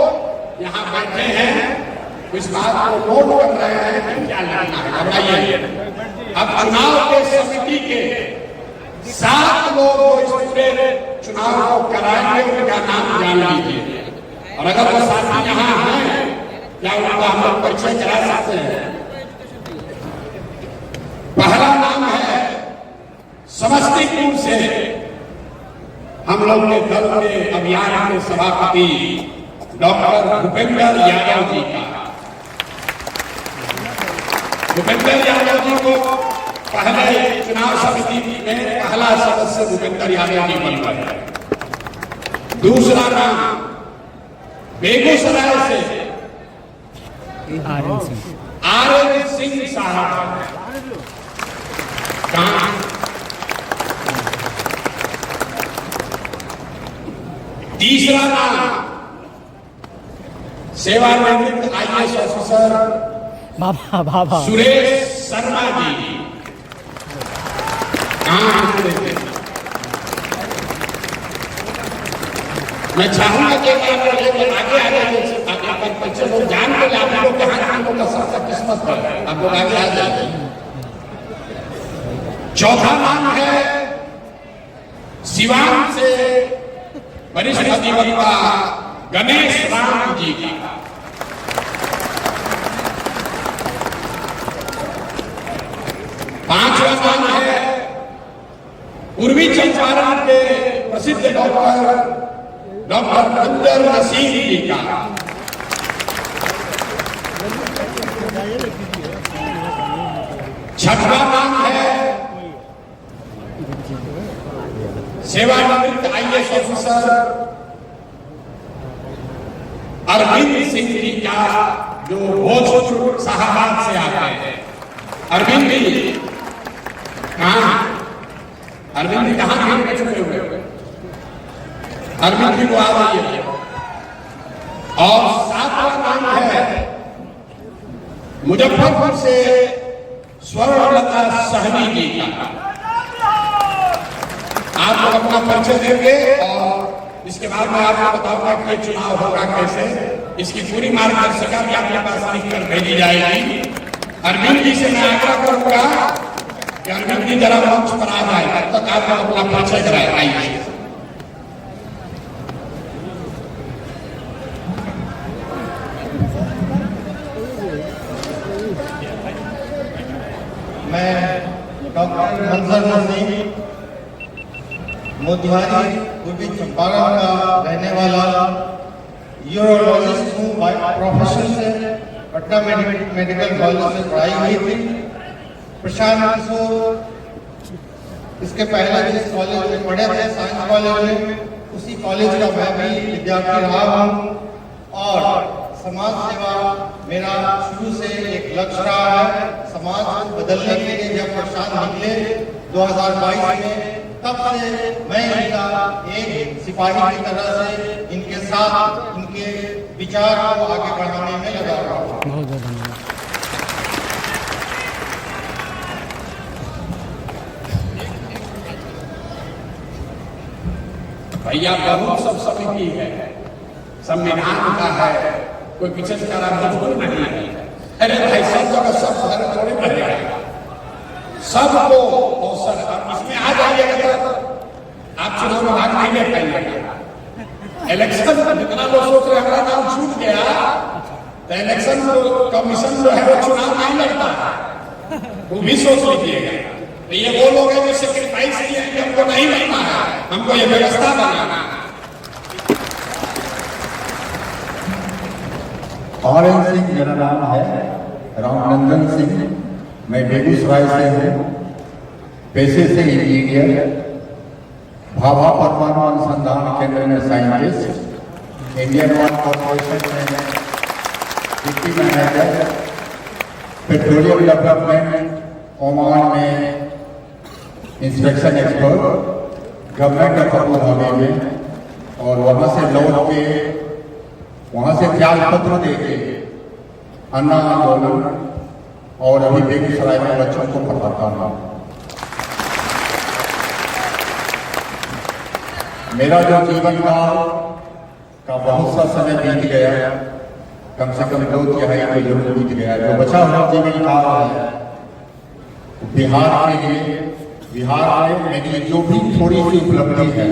यहाँ बैठे हैं, इस बात को नोट कर रहे हैं कि क्या लिखना है। बताइए, अब चुनाव के समिति के 7 लोग इस पूरे चुनाव को कराएंगे, उनका नाम जान लीजिए। और अगर वो साथी यहाँ हैं, क्या उनका हम लोग परिचय करा सकते हैं? पहला नाम है समस्तीपुर से हम लोग के दल के अभियान के सभापति डॉक्टर भूपेंद्र यादव जी का। भूपेंद्र यादव जी को पहले चुनाव समिति में पहला सदस्य भूपेंद्र यादव जी बन गए। दूसरा नाम बेगूसराय से आर.एन. सिंह साहब। तीसरा नाम सेवानिवृत्त IAS ऑफिसर बाबा सुरेश शर्मा जी। मैं चाहूंगा कि आगे बच्चे लोग जान के आप लोग कहाँ हम लोग का सबका किस्मत है, आप लोग आगे आ जाते। चौथा नाम है सिवान से वरिष्ठ अधिवक्ता गणेश राम जी का। पांचवा नाम है पूर्वी चंपारण के प्रसिद्ध डॉक्टर बंदर नसीम जी का। छठवां नाम है सेवानिवृत्त IAS ऑफिसर अरविंद सिंह जी का, जो भोजपुर शाहबाद से आते हैं। अरविंद जी कहाँ? अरविंद जी कहाँ में छुपे हुए? अरविंद जी को आ रही है। और सातवां नाम है मुजफ्फरपुर से स्वर्णलता सहनी जी का। आप लोग अपना परिचय देंगे और इसके बाद मैं आपको बताऊंगा कि ये चुनाव होगा कैसे। इसकी पूरी मार्गदर्शिका भी आपके पास लिखकर भेजी जाएगी। अरविंद जी से मैं आग्रह करूंगा कि अरविंद जी जरा मंच पर आ जाए, तब तक आप लोग अपना परिचय कराए। आइए। मैं डॉक्टर मंजर नसीम मोतिहारी पूर्वी चंपारण का रहने वाला यूरोलॉजिस्ट हूँ। बाय प्रोफेशन से पटना मेडिकल कॉलेज से पढ़ाई हुई थी। प्रशांत किशोर इसके पहले जिस कॉलेज में पढ़े थे, साइंस कॉलेज में, उसी कॉलेज का मैं भी विद्यार्थी रहा हूँ। और समाज सेवा मेरा शुरू से एक लक्ष्य रहा है। समाज को बदलने के लिए जब प्रशांत निकले 2022 में, तब से मैं इनका एक सिपाही की तरह से इनके साथ इनके विचार को आगे बढ़ाने में लगा रहा हूँ। बहुत धन्यवाद। भैया बहुत सब समिति है, संविधान का है, कोई पीछे से करा मजबूर नहीं है। अरे भाई सब जगह सब थोड़ी बढ़ेगा, सबको अवसर। इसमें आ जाइएगा तो आप चुनाव में भाग नहीं ले पाएंगे। इलेक्शन में जितना लोग सोच रहे हमारा नाम छूट गया, तो इलेक्शन कमीशन जो है वो चुनाव नहीं लड़ता, वो भी सोच लीजिएगा। तो ये वो लोग हैं जो सेक्रीफाइस किए कि हमको नहीं लड़ना है, हमको ये व्यवस्था बनाना है। RN सिंह मेरा नाम है, रामनंदन सिंह। मैं बेगूसराय से हूँ, पेशे से इंजीनियर, भाभा परमाणु अनुसंधान केंद्र में साइंटिस्ट, इंडियन ऑयल कॉर्पोरेशन में deputy manager, petroleum development Oman में inspection expert, government of Abu Dhabi में, और वहाँ से लौट के वहाँ से त्याग पत्र देके अन्ना आंदोलन और अभी बेगूसराय में बच्चों को पढ़ाता हूँ। मेरा जो जीवन काल का बहुत सा समय बीत गया, कम से कम 2 तिहाई तो जरूर बीत गया। जो बचा हुआ जीवन काल है बिहार के लिए, बिहार में मेरी जो भी थोड़ी सी उपलब्धि है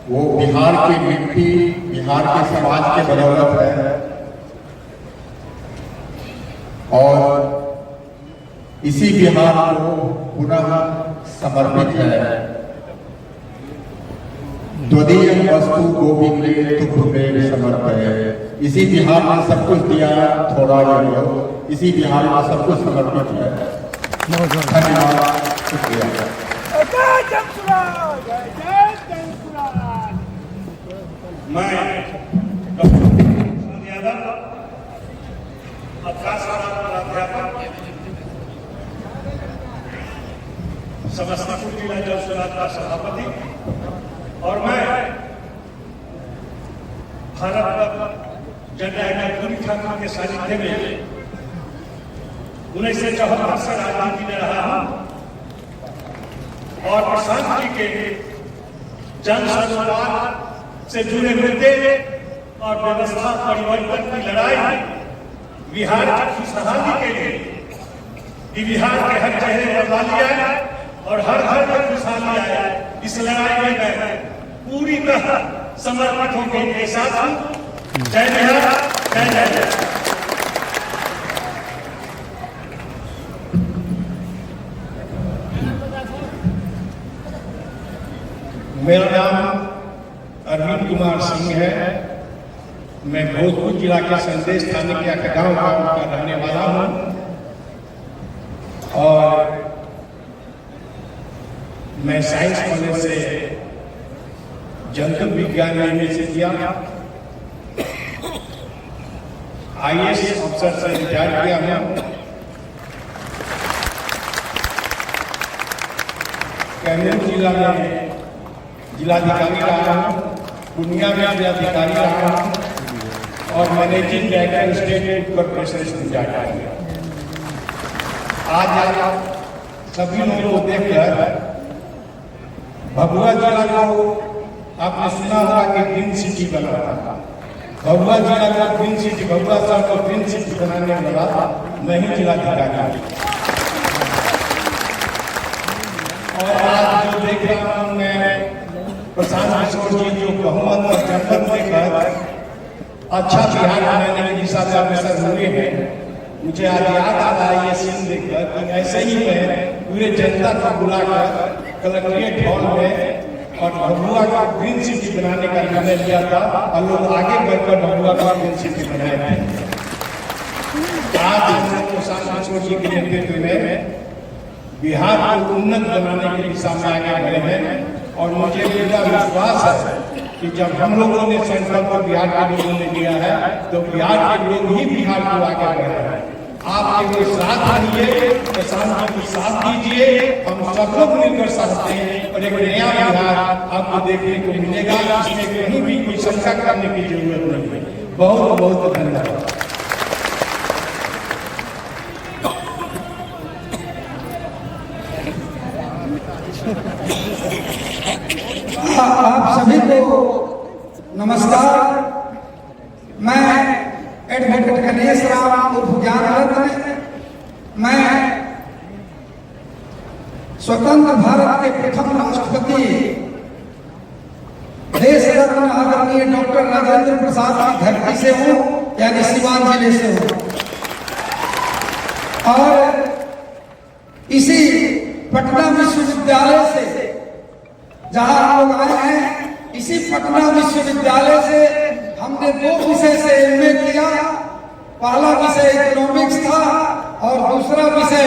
वो बिहार की मिट्टी, बिहार के समाज के बदौलत है। और इसी बिहार को पुनः समर्पित है। त्वदीय वस्तु गोविंदे तुभ्ये समर्पये। इसी बिहार में सब कुछ दिया, थोड़ा ये लो, इसी बिहार में सब कुछ समर्पित है। धन्यवाद, शुक्रिया। मैं डॉक्टर यादव, अध्यापक, समस्तीपुर जिला जल सुधार का सभापति, और मैं भारत जननायक पूरी ठाकुर के सानिध्य में 1974 से राजनीति में रहा हूं और प्रशांत जी के जन संवाद से जुड़े मुद्दे और व्यवस्था परिवर्तन की लड़ाई बिहार की खुशहाली के लिए कि बिहार के हर चेहरे बदला लिया और हर घर में खुशहाली आया, इस लड़ाई में मैं पूरी तरह समर्पित होकर इनके साथ हूं। जय बिहार, जय जय। मेरा नाम अरविंद कुमार सिंह है। मैं भोजपुर जिला के संदेश थाने के गांव का रहने वाला हूं और मैं साइंस कॉलेज से जंतु विज्ञान में से किया, IAS अफसर से रिटायर किया हूं। कैमूर जिला में जिलाधिकारी रहा हूं, पूर्णिया में जिलाधिकारी रहा हूं और managing director state food corporation से रिटायर किया। आज सभी लोगों को देखकर भभुआ जिला को आपने सुना होगा कि ग्रीन सिटी बना था। भभुआ जिला का ग्रीन सिटी, भभुआ शहर को ग्रीन सिटी बनाने वाला मैं ही जिलाधिकारी। और आज जो देख रहा हूं मैं प्रशांत किशोर जी जो बहुमत और जनमत देकर अच्छा बिहार बनाने की दिशा में अग्रसर हुए हैं, मुझे आज याद आ रहा है ये सीन देखकर कि ऐसे ही मैं पूरे जनता को बुलाकर कलेक्ट्रेट हॉल में और भभुआ का ग्रीन सिटी बनाने का निर्णय लिया था और लोग आगे बढ़कर भभुआ का ग्रीन सिटी बनाए थे। आज प्रशांत किशोर जी के नेतृत्व में बिहार को उन्नत बनाने की दिशा में आगे बढ़े हैं और मुझे पूरा विश्वास है कि जब हम लोगों ने संकल्प बिहार के लोगों ने लिया है तो बिहार के लोग ही बिहार को आगे बढ़े हैं। आप एक साथ आइए, प्रशांत जी को साथ दीजिए, हम सब लोग मिलकर सकते हैं और एक नया बिहार आपको देखने को मिलेगा, इसमें कहीं भी कोई शंका करने की जरूरत नहीं है। बहुत बहुत धन्यवाद। आप सभी को नमस्कार। मैं एडवोकेट गणेश राम उर्फ ज्ञान रत्न, मैं स्वतंत्र भारत के प्रथम राष्ट्रपति देश रत्न आदरणीय डॉक्टर राजेंद्र प्रसाद की धरती से हूँ, यानी सिवान जिले से हूँ। और इसी पटना विश्वविद्यालय से जहां हम लोग आए हैं, इसी पटना विश्वविद्यालय से हमने 2 विषय से MA किया। पहला विषय इकोनॉमिक्स था और दूसरा विषय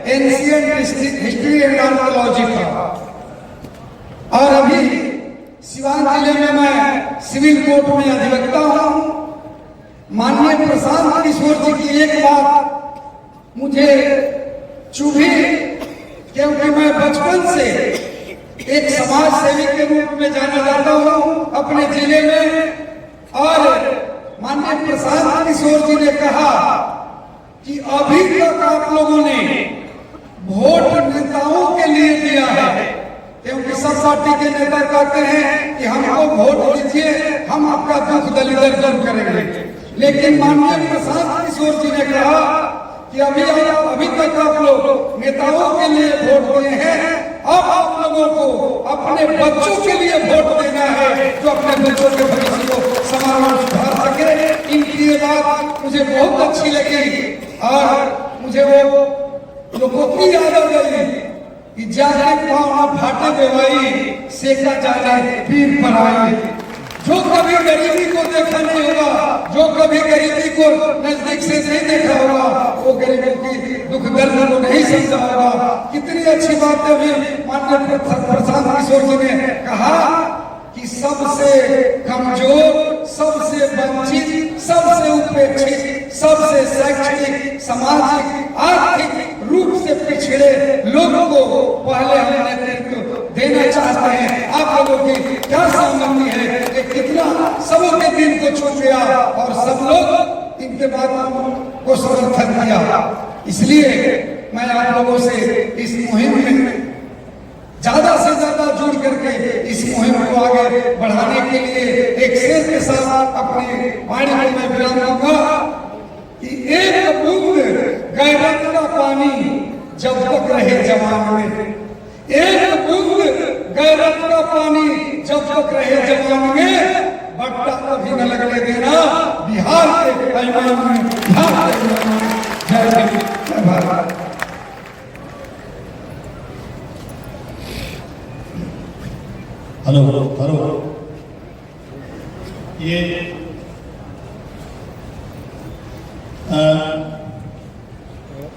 एंशिएंट हिस्ट्री एंड आर्कियोलॉजी था। और अभी सिवान जिले में मैं सिविल कोर्ट में अधिवक्ता हूं। माननीय प्रशांत किशोर जी की एक बात मुझे चुभी, क्योंकि मैं बचपन से एक समाज सेवी के रूप में जाना जाता हूं अपने जिले में। और माननीय प्रशांत किशोर जी ने कहा कि अभी तक आप लोगों ने वोट नेताओं के लिए दिया है, क्योंकि सब पार्टी के नेता कहते हैं कि हमको वोट दीजिए, हम आपका दुख दलिदर दूर करेंगे। लेकिन माननीय प्रशांत किशोर जी ने कहा कि अभी तक आप लोग नेताओं के लिए वोट दिए हैं, अब आप लोगों को अपने बच्चों के लिए वोट देना है जो अपने बच्चों के भविष्य को संभालना सुधार सके। इनकी ये बात मुझे बहुत अच्छी लगी और मुझे वो लोगों की याद आ गई कि जाके पाँव फाटे बेवाई सेका जाए पीर पर आई। जो कभी गरीबी को देखा नहीं होगा, जो कभी गरीबी को नजदीक से नहीं देखा होगा, वो गरीबों की दुख दर्द को नहीं समझा होगा। कितनी अच्छी बात है अभी माननीय प्रशांत किशोर जी ने कहा कि सबसे कमजोर, सबसे वंचित, सबसे उपेक्षित, सबसे शैक्षणिक, सामाजिक, आर्थिक रूप से पिछड़े लोगों को पहले हम नेतृत्व देना चाहते हैं। आप लोगों की क्या सहमति है? कितना सबों के दिल को छू गया और सब लोग इनके बातों को समर्थन किया। इसलिए मैं आप लोगों से इस मुहिम में ज्यादा से ज्यादा जुड़ करके इस मुहिम को आगे बढ़ाने के लिए एक शेर के साथ अपने वाणी को मैं विराम दूंगा कि एक बूंद गैरत का पानी जब तक रहे जवान में, एक बूंद गैरत का पानी जब तक रहे जवान में, बट्टा कभी न लगने देना बिहार के पैमान में, बिहार के पैमान में। जय हिंद, जय भारत। हेलो हेलो, ये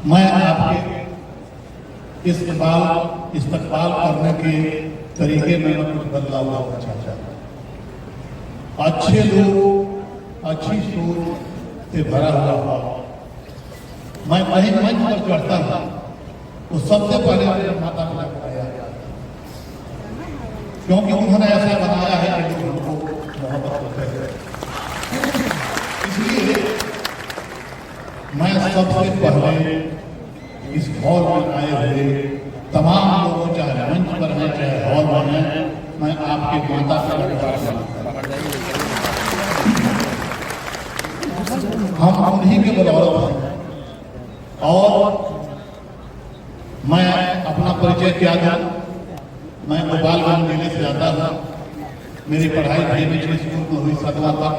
मैं आपके इस्तकबाल करने के तरीके में कुछ बदलाव लाना चाहता हूँ। अच्छे लोग, अच्छी सोच से भरा हुआ मैं कहीं मंच पर चढ़ता हूँ तो सबसे पहले मेरे माता पिता को आया, क्योंकि उन्होंने ऐसा बनाया है कि लोग उनको मोहब्बत करते हैं। इसलिए मैं सबसे पहले इस हॉल में आए हुए तमाम लोगों, चाहे मंच पर हैं चाहे हॉल में हैं, मैं आपके माता पिता हम उन्हीं के बदौलत हैं। और मैं अपना परिचय क्या दूं, मैं गोपालगंज जिले से आता हूँ। मेरी पढ़ाई प्रीमियम स्कूल में हुई 7वां तक,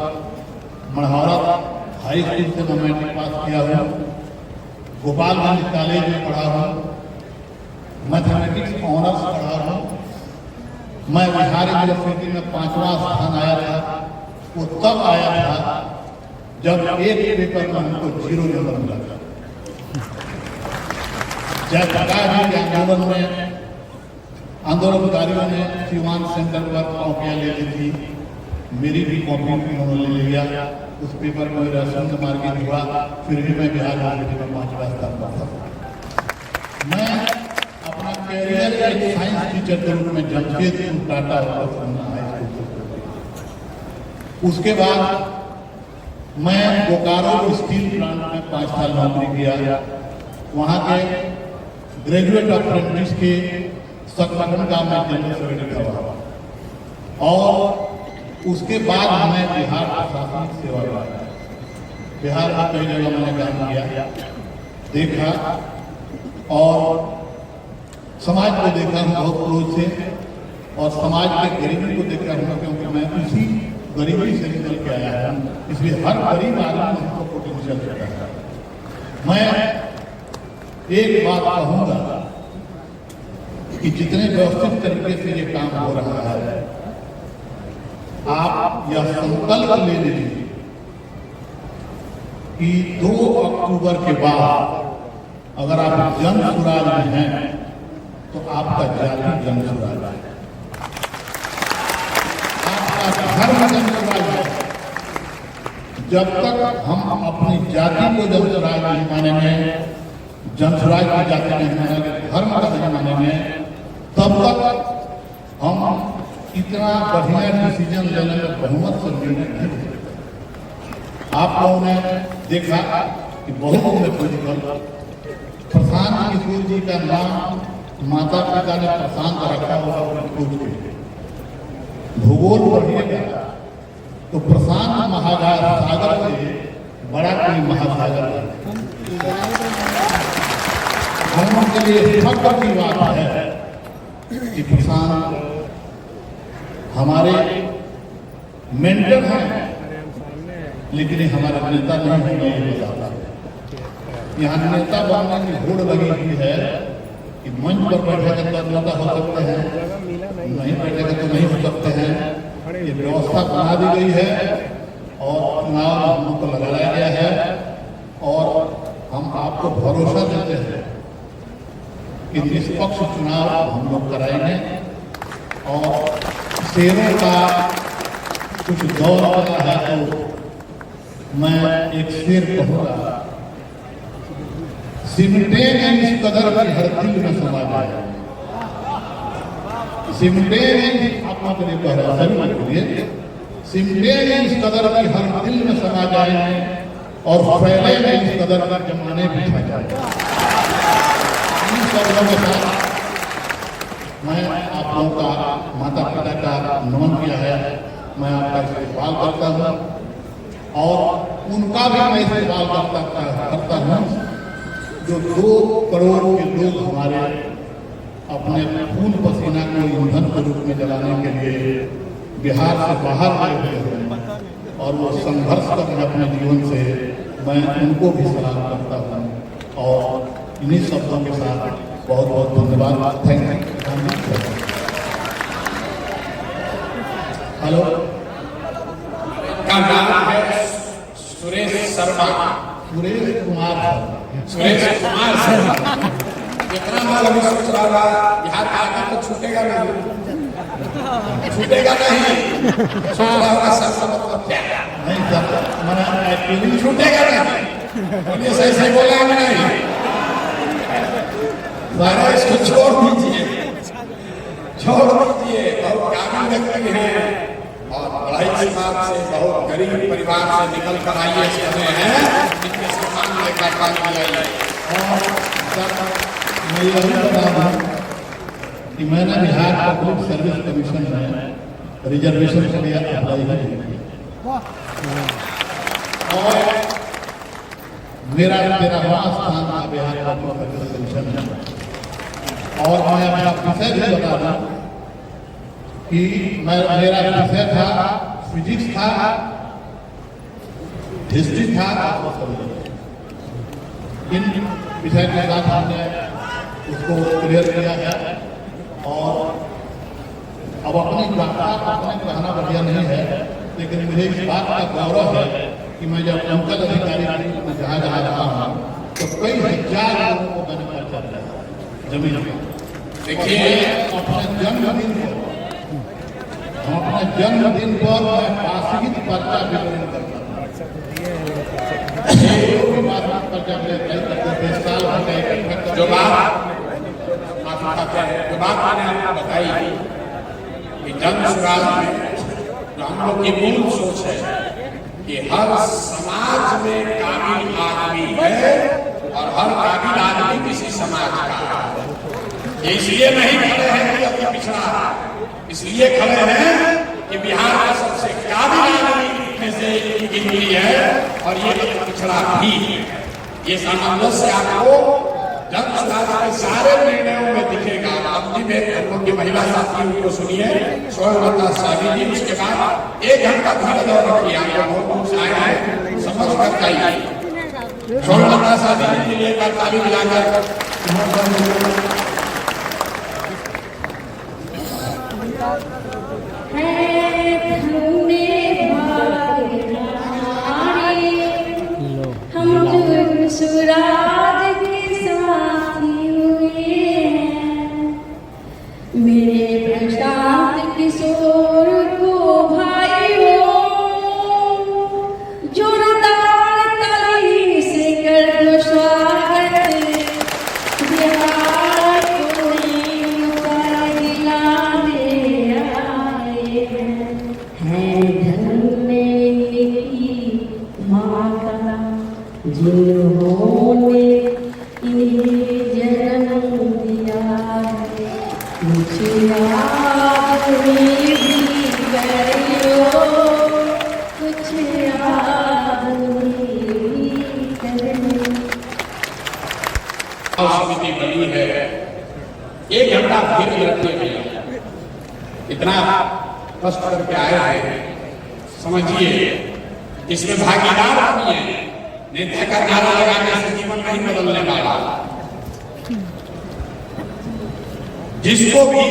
मढ़ौरा हाई स्कूल से मैं मैट्रिक पास किया हूँ। गोपालगंज कॉलेज में पढ़ा हूँ, मैथमेटिक्स ऑनर्स पढ़ा हूँ। मैं बिहार यूनिवर्सिटी में 5वां स्थान आया था। वो तब आया था जब एक पेपर में हमको 0 नंबर मिला था। जयप्रकाश जी के आंदोलन में आंदोलनकारियों ने सीवान सेंटर पर कॉपियाँ ले ली थी, मेरी भी कॉपी उन्होंने ले लिया। उस पेपर में मेरा शून्य मार्किंग हुआ, फिर भी मैं बिहार यूनिवर्सिटी में 5वां स्थान पर था। मैं अपना कैरियर एक साइंस टीचर के रूप में जमशेदपुर टाटा हाई स्कूल, उसके बाद मैं बोकारो स्टील प्लांट में 5 साल नौकरी किया। वहाँ के ग्रेजुएट अप्रेंटिस के संगठन का मैं जनरल सेक्रेटरी था। और उसके बाद मैं बिहार प्रशासनिक सेवा में, बिहार में कई जगह मैंने काम किया, देखा और समाज को देखा हूँ बहुत क्लोज से, और समाज के गरीबी को देखा हूँ, क्योंकि मैं उसी गरीबी से निकल के आया हूँ। इसलिए हर गरीब आदमी हमको पोटेंशियल देता है। मैं एक बात कहूँगा कि जितने व्यवस्थित तरीके से ये काम हो रहा है, आप यह संकल्प ले लीजिए कि 2 अक्टूबर के बाद अगर आप जन सुराज में हैं तो आपका जाति जन सुराज है, आपका धर्म जन सुराज है। जब तक हम अपनी जाति को जन सुराज नहीं मानेंगे, जन सुराज की जाति नहीं मानेंगे, धर्म का नहीं मानेंगे, तब तक हम इतना बढ़िया डिसीजन लेने में बहुमत से निर्णय नहीं हो सकते। आप लोगों ने देखा कि बहुत में पोलिटिकल प्रशांत किशोर जी का नाम माता पिता ने प्रशांत रखा हुआ खोज के। भूगोल पढ़िएगा तो प्रशांत महासागर से बड़ा कोई महासागर है। हम के लिए फख्र की बात है कि प्रशांत हमारे मेंटर हैं, लेकिन हमारा नेता नहीं हो जाता। यहाँ नेता बनने की होड़ लगी हुई है कि मंच पर बैठे तो नेता हो सकते हैं, नहीं बैठेगा तो नहीं हो सकते हैं। ये व्यवस्था बना दी गई है और चुनाव हम लोग को लगाया गया है, और हम आपको भरोसा देते हैं कि निष्पक्ष चुनाव हम लोग कराएंगे। और शेरों का कुछ दौर होता है तो मैं एक शेर कहूँगा, सिमटे में इस कदर की हर दिल में समा जाए। सिमटे में आत्मा के लिए कह रहा है, सिमटे नहीं इस कदर की हर दिल में समा जाए और फैले नहीं इस कदर का जमाने भी छा जाए। इन शब्दों के साथ मैं आप लोगों का माता पिता का नमन किया है, मैं आपका इस्तेमाल करता हूँ और उनका भी मैं इस्तेमाल करता हूँ जो 2 करोड़ के लोग हमारे अपने खून पसीना को ईंधन के रूप में जलाने के लिए बिहार से बाहर आए हुए हैं और वो संघर्ष कर रहे अपने जीवन से, मैं उनको भी सलाम करता हूँ और इन्हीं शब्दों के साथ बहुत बहुत धन्यवाद। Thank you. हेलो, का नाम है सुरेश शर्मा, सुरेश कुमार शर्मा। कितना माल अभी सोच रहा होगा बिहार का आगे तो छूटेगा नहीं, छूटेगा नहीं, सोच रहा होगा सबका मतलब क्या नहीं सर, मैंने एक्चुअली छूटेगा नहीं, बोलिए सही सही बोला है नहीं। सारा इसको छोड़ दीजिए और काबिल व्यक्ति हैं और पढ़ाई समाज से बहुत गरीब परिवार से निकल कर आइए समय है इनके सम्मान लेखा पानी मिलाइए। और सर मैं यही बता दूँ कि मैंने बिहार पब्लिक सर्विस कमीशन में रिजर्वेशन के लिए अप्लाई की और मेरा 13वां स्थान था बिहार पब्लिक सर्विस कमीशन में। और मैं अपना विषय भी बता दूँ कि मेरा विषय था फिजिक्स था, हिस्ट्री था। इन विषय के साथ हमने उसको क्लियर किया है और अब अपनी भाषा अपने कहना बढ़िया नहीं है, लेकिन मुझे इस बात का गौरव है कि मैं जब अंचल अधिकारी में जहाँ रहा हूँ तो कई हजार लोगों को मैंने पर्चा दिया जमीन में। देखिए अपने जन्मदिन पर मैं पासित पर्चा वितरण करता हूँ। जो बात मैंने आपको बताई कि जन सुराज में जो हम लोग की मूल सोच है कि हर समाज में काबिल आदमी है और हर काबिल आदमी किसी समाज का है। इसलिए नहीं खड़े हैं कि अभी पिछड़ा, इसलिए खड़े हैं कि बिहार का सबसे काबिल आदमी में से गिनती है और ये पिछड़ा भी है। ये सामंजस्य आपको जन सुराज के सारे निर्णयों में दिखेगा। अपनी में हम लोग की महिला साथियों को सुनिए, स्वर्णलता साहनी जी, उसके बाद 1 घंटा धीरज और रखिए। आप बहुत दूर से आए हैं, समझ कर जाइए। स्वर्णलता साहनी जी के लिए ताली मिलाकर सुराज के साथी हुए हैं, मेरे प्रशांत किशोर को भाइयों जोरदार ताली से कर दो स्वागत। बिहार को दिलाने आए हैं धन्य की माँ का जिन्होंने इन्हें जन्म दिया है। मुझे याद भी करियो, कुछ याद भी करियो। समिति बनी है, 1 घंटा फिर रखिए भैया, इतना कष्ट करके आए हैं, समझिए इसमें भागीदार बनिए। नेता का नारा लगाने से जीवन नहीं बदलने वाला। जिसको भी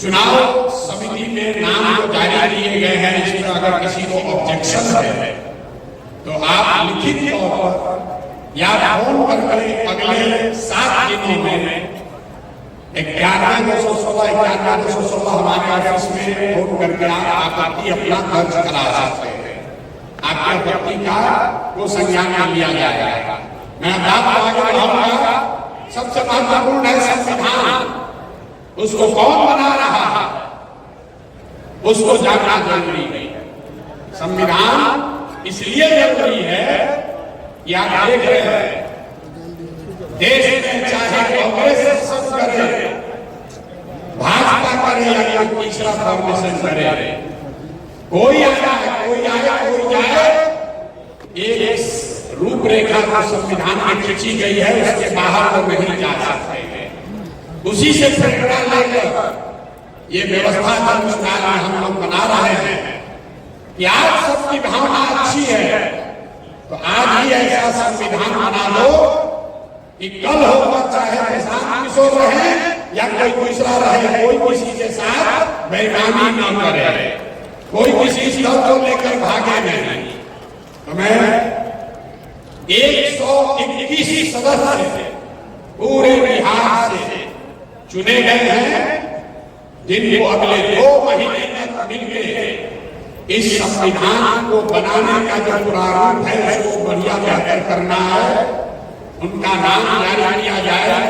चुनाव समिति में नाम जो जारी किए गए हैं, इसमें अगर किसी को ऑब्जेक्शन है तो आप लिखित तौर पर या फोन करके अगले 7 दिनों में 11-216 हमारे ऑफिस में फोन करके आप आपत्ति अपना दर्ज करा सकते हैं। आपकी आपत्ति का वो संज्ञान में लिया जाएगा। मैं बात आगे बढ़ाऊंगा। सबसे महत्वपूर्ण है संविधान, उसको कौन बना रहा है? उसको जानना जरूरी है। संविधान इसलिए जरूरी है कि आप देख रहे हैं देश में चाहे कांग्रेस शासन करे, भाजपा करे या कोई तीसरा फॉर्मेशन करे, कोई आया कोई जाए, एक रूपरेखा को संविधान में खींची गई है, उसके बाहर वो नहीं जा सकते हैं। उसी से प्रेरणा लेकर ये व्यवस्था संविधान में हम लोग बना रहे हैं कि आज सबकी भावना अच्छी है तो आज ही ऐसा संविधान बना लो कि कल होगा चाहे प्रशांत किशोर रहे या कोई दूसरा रहे, कोई किसी के साथ बेईमानी न करे, कोई किसी स्तर को लेकर भागे नहीं। तो मैं 121 सदस्य पूरे बिहार से चुने गए हैं, जिनको अगले 2 महीने तक मिलकर इस संविधान को बनाने का जो प्रारूप है उसको बढ़िया बेहतर करना है। उनका नाम जारी किया जाए।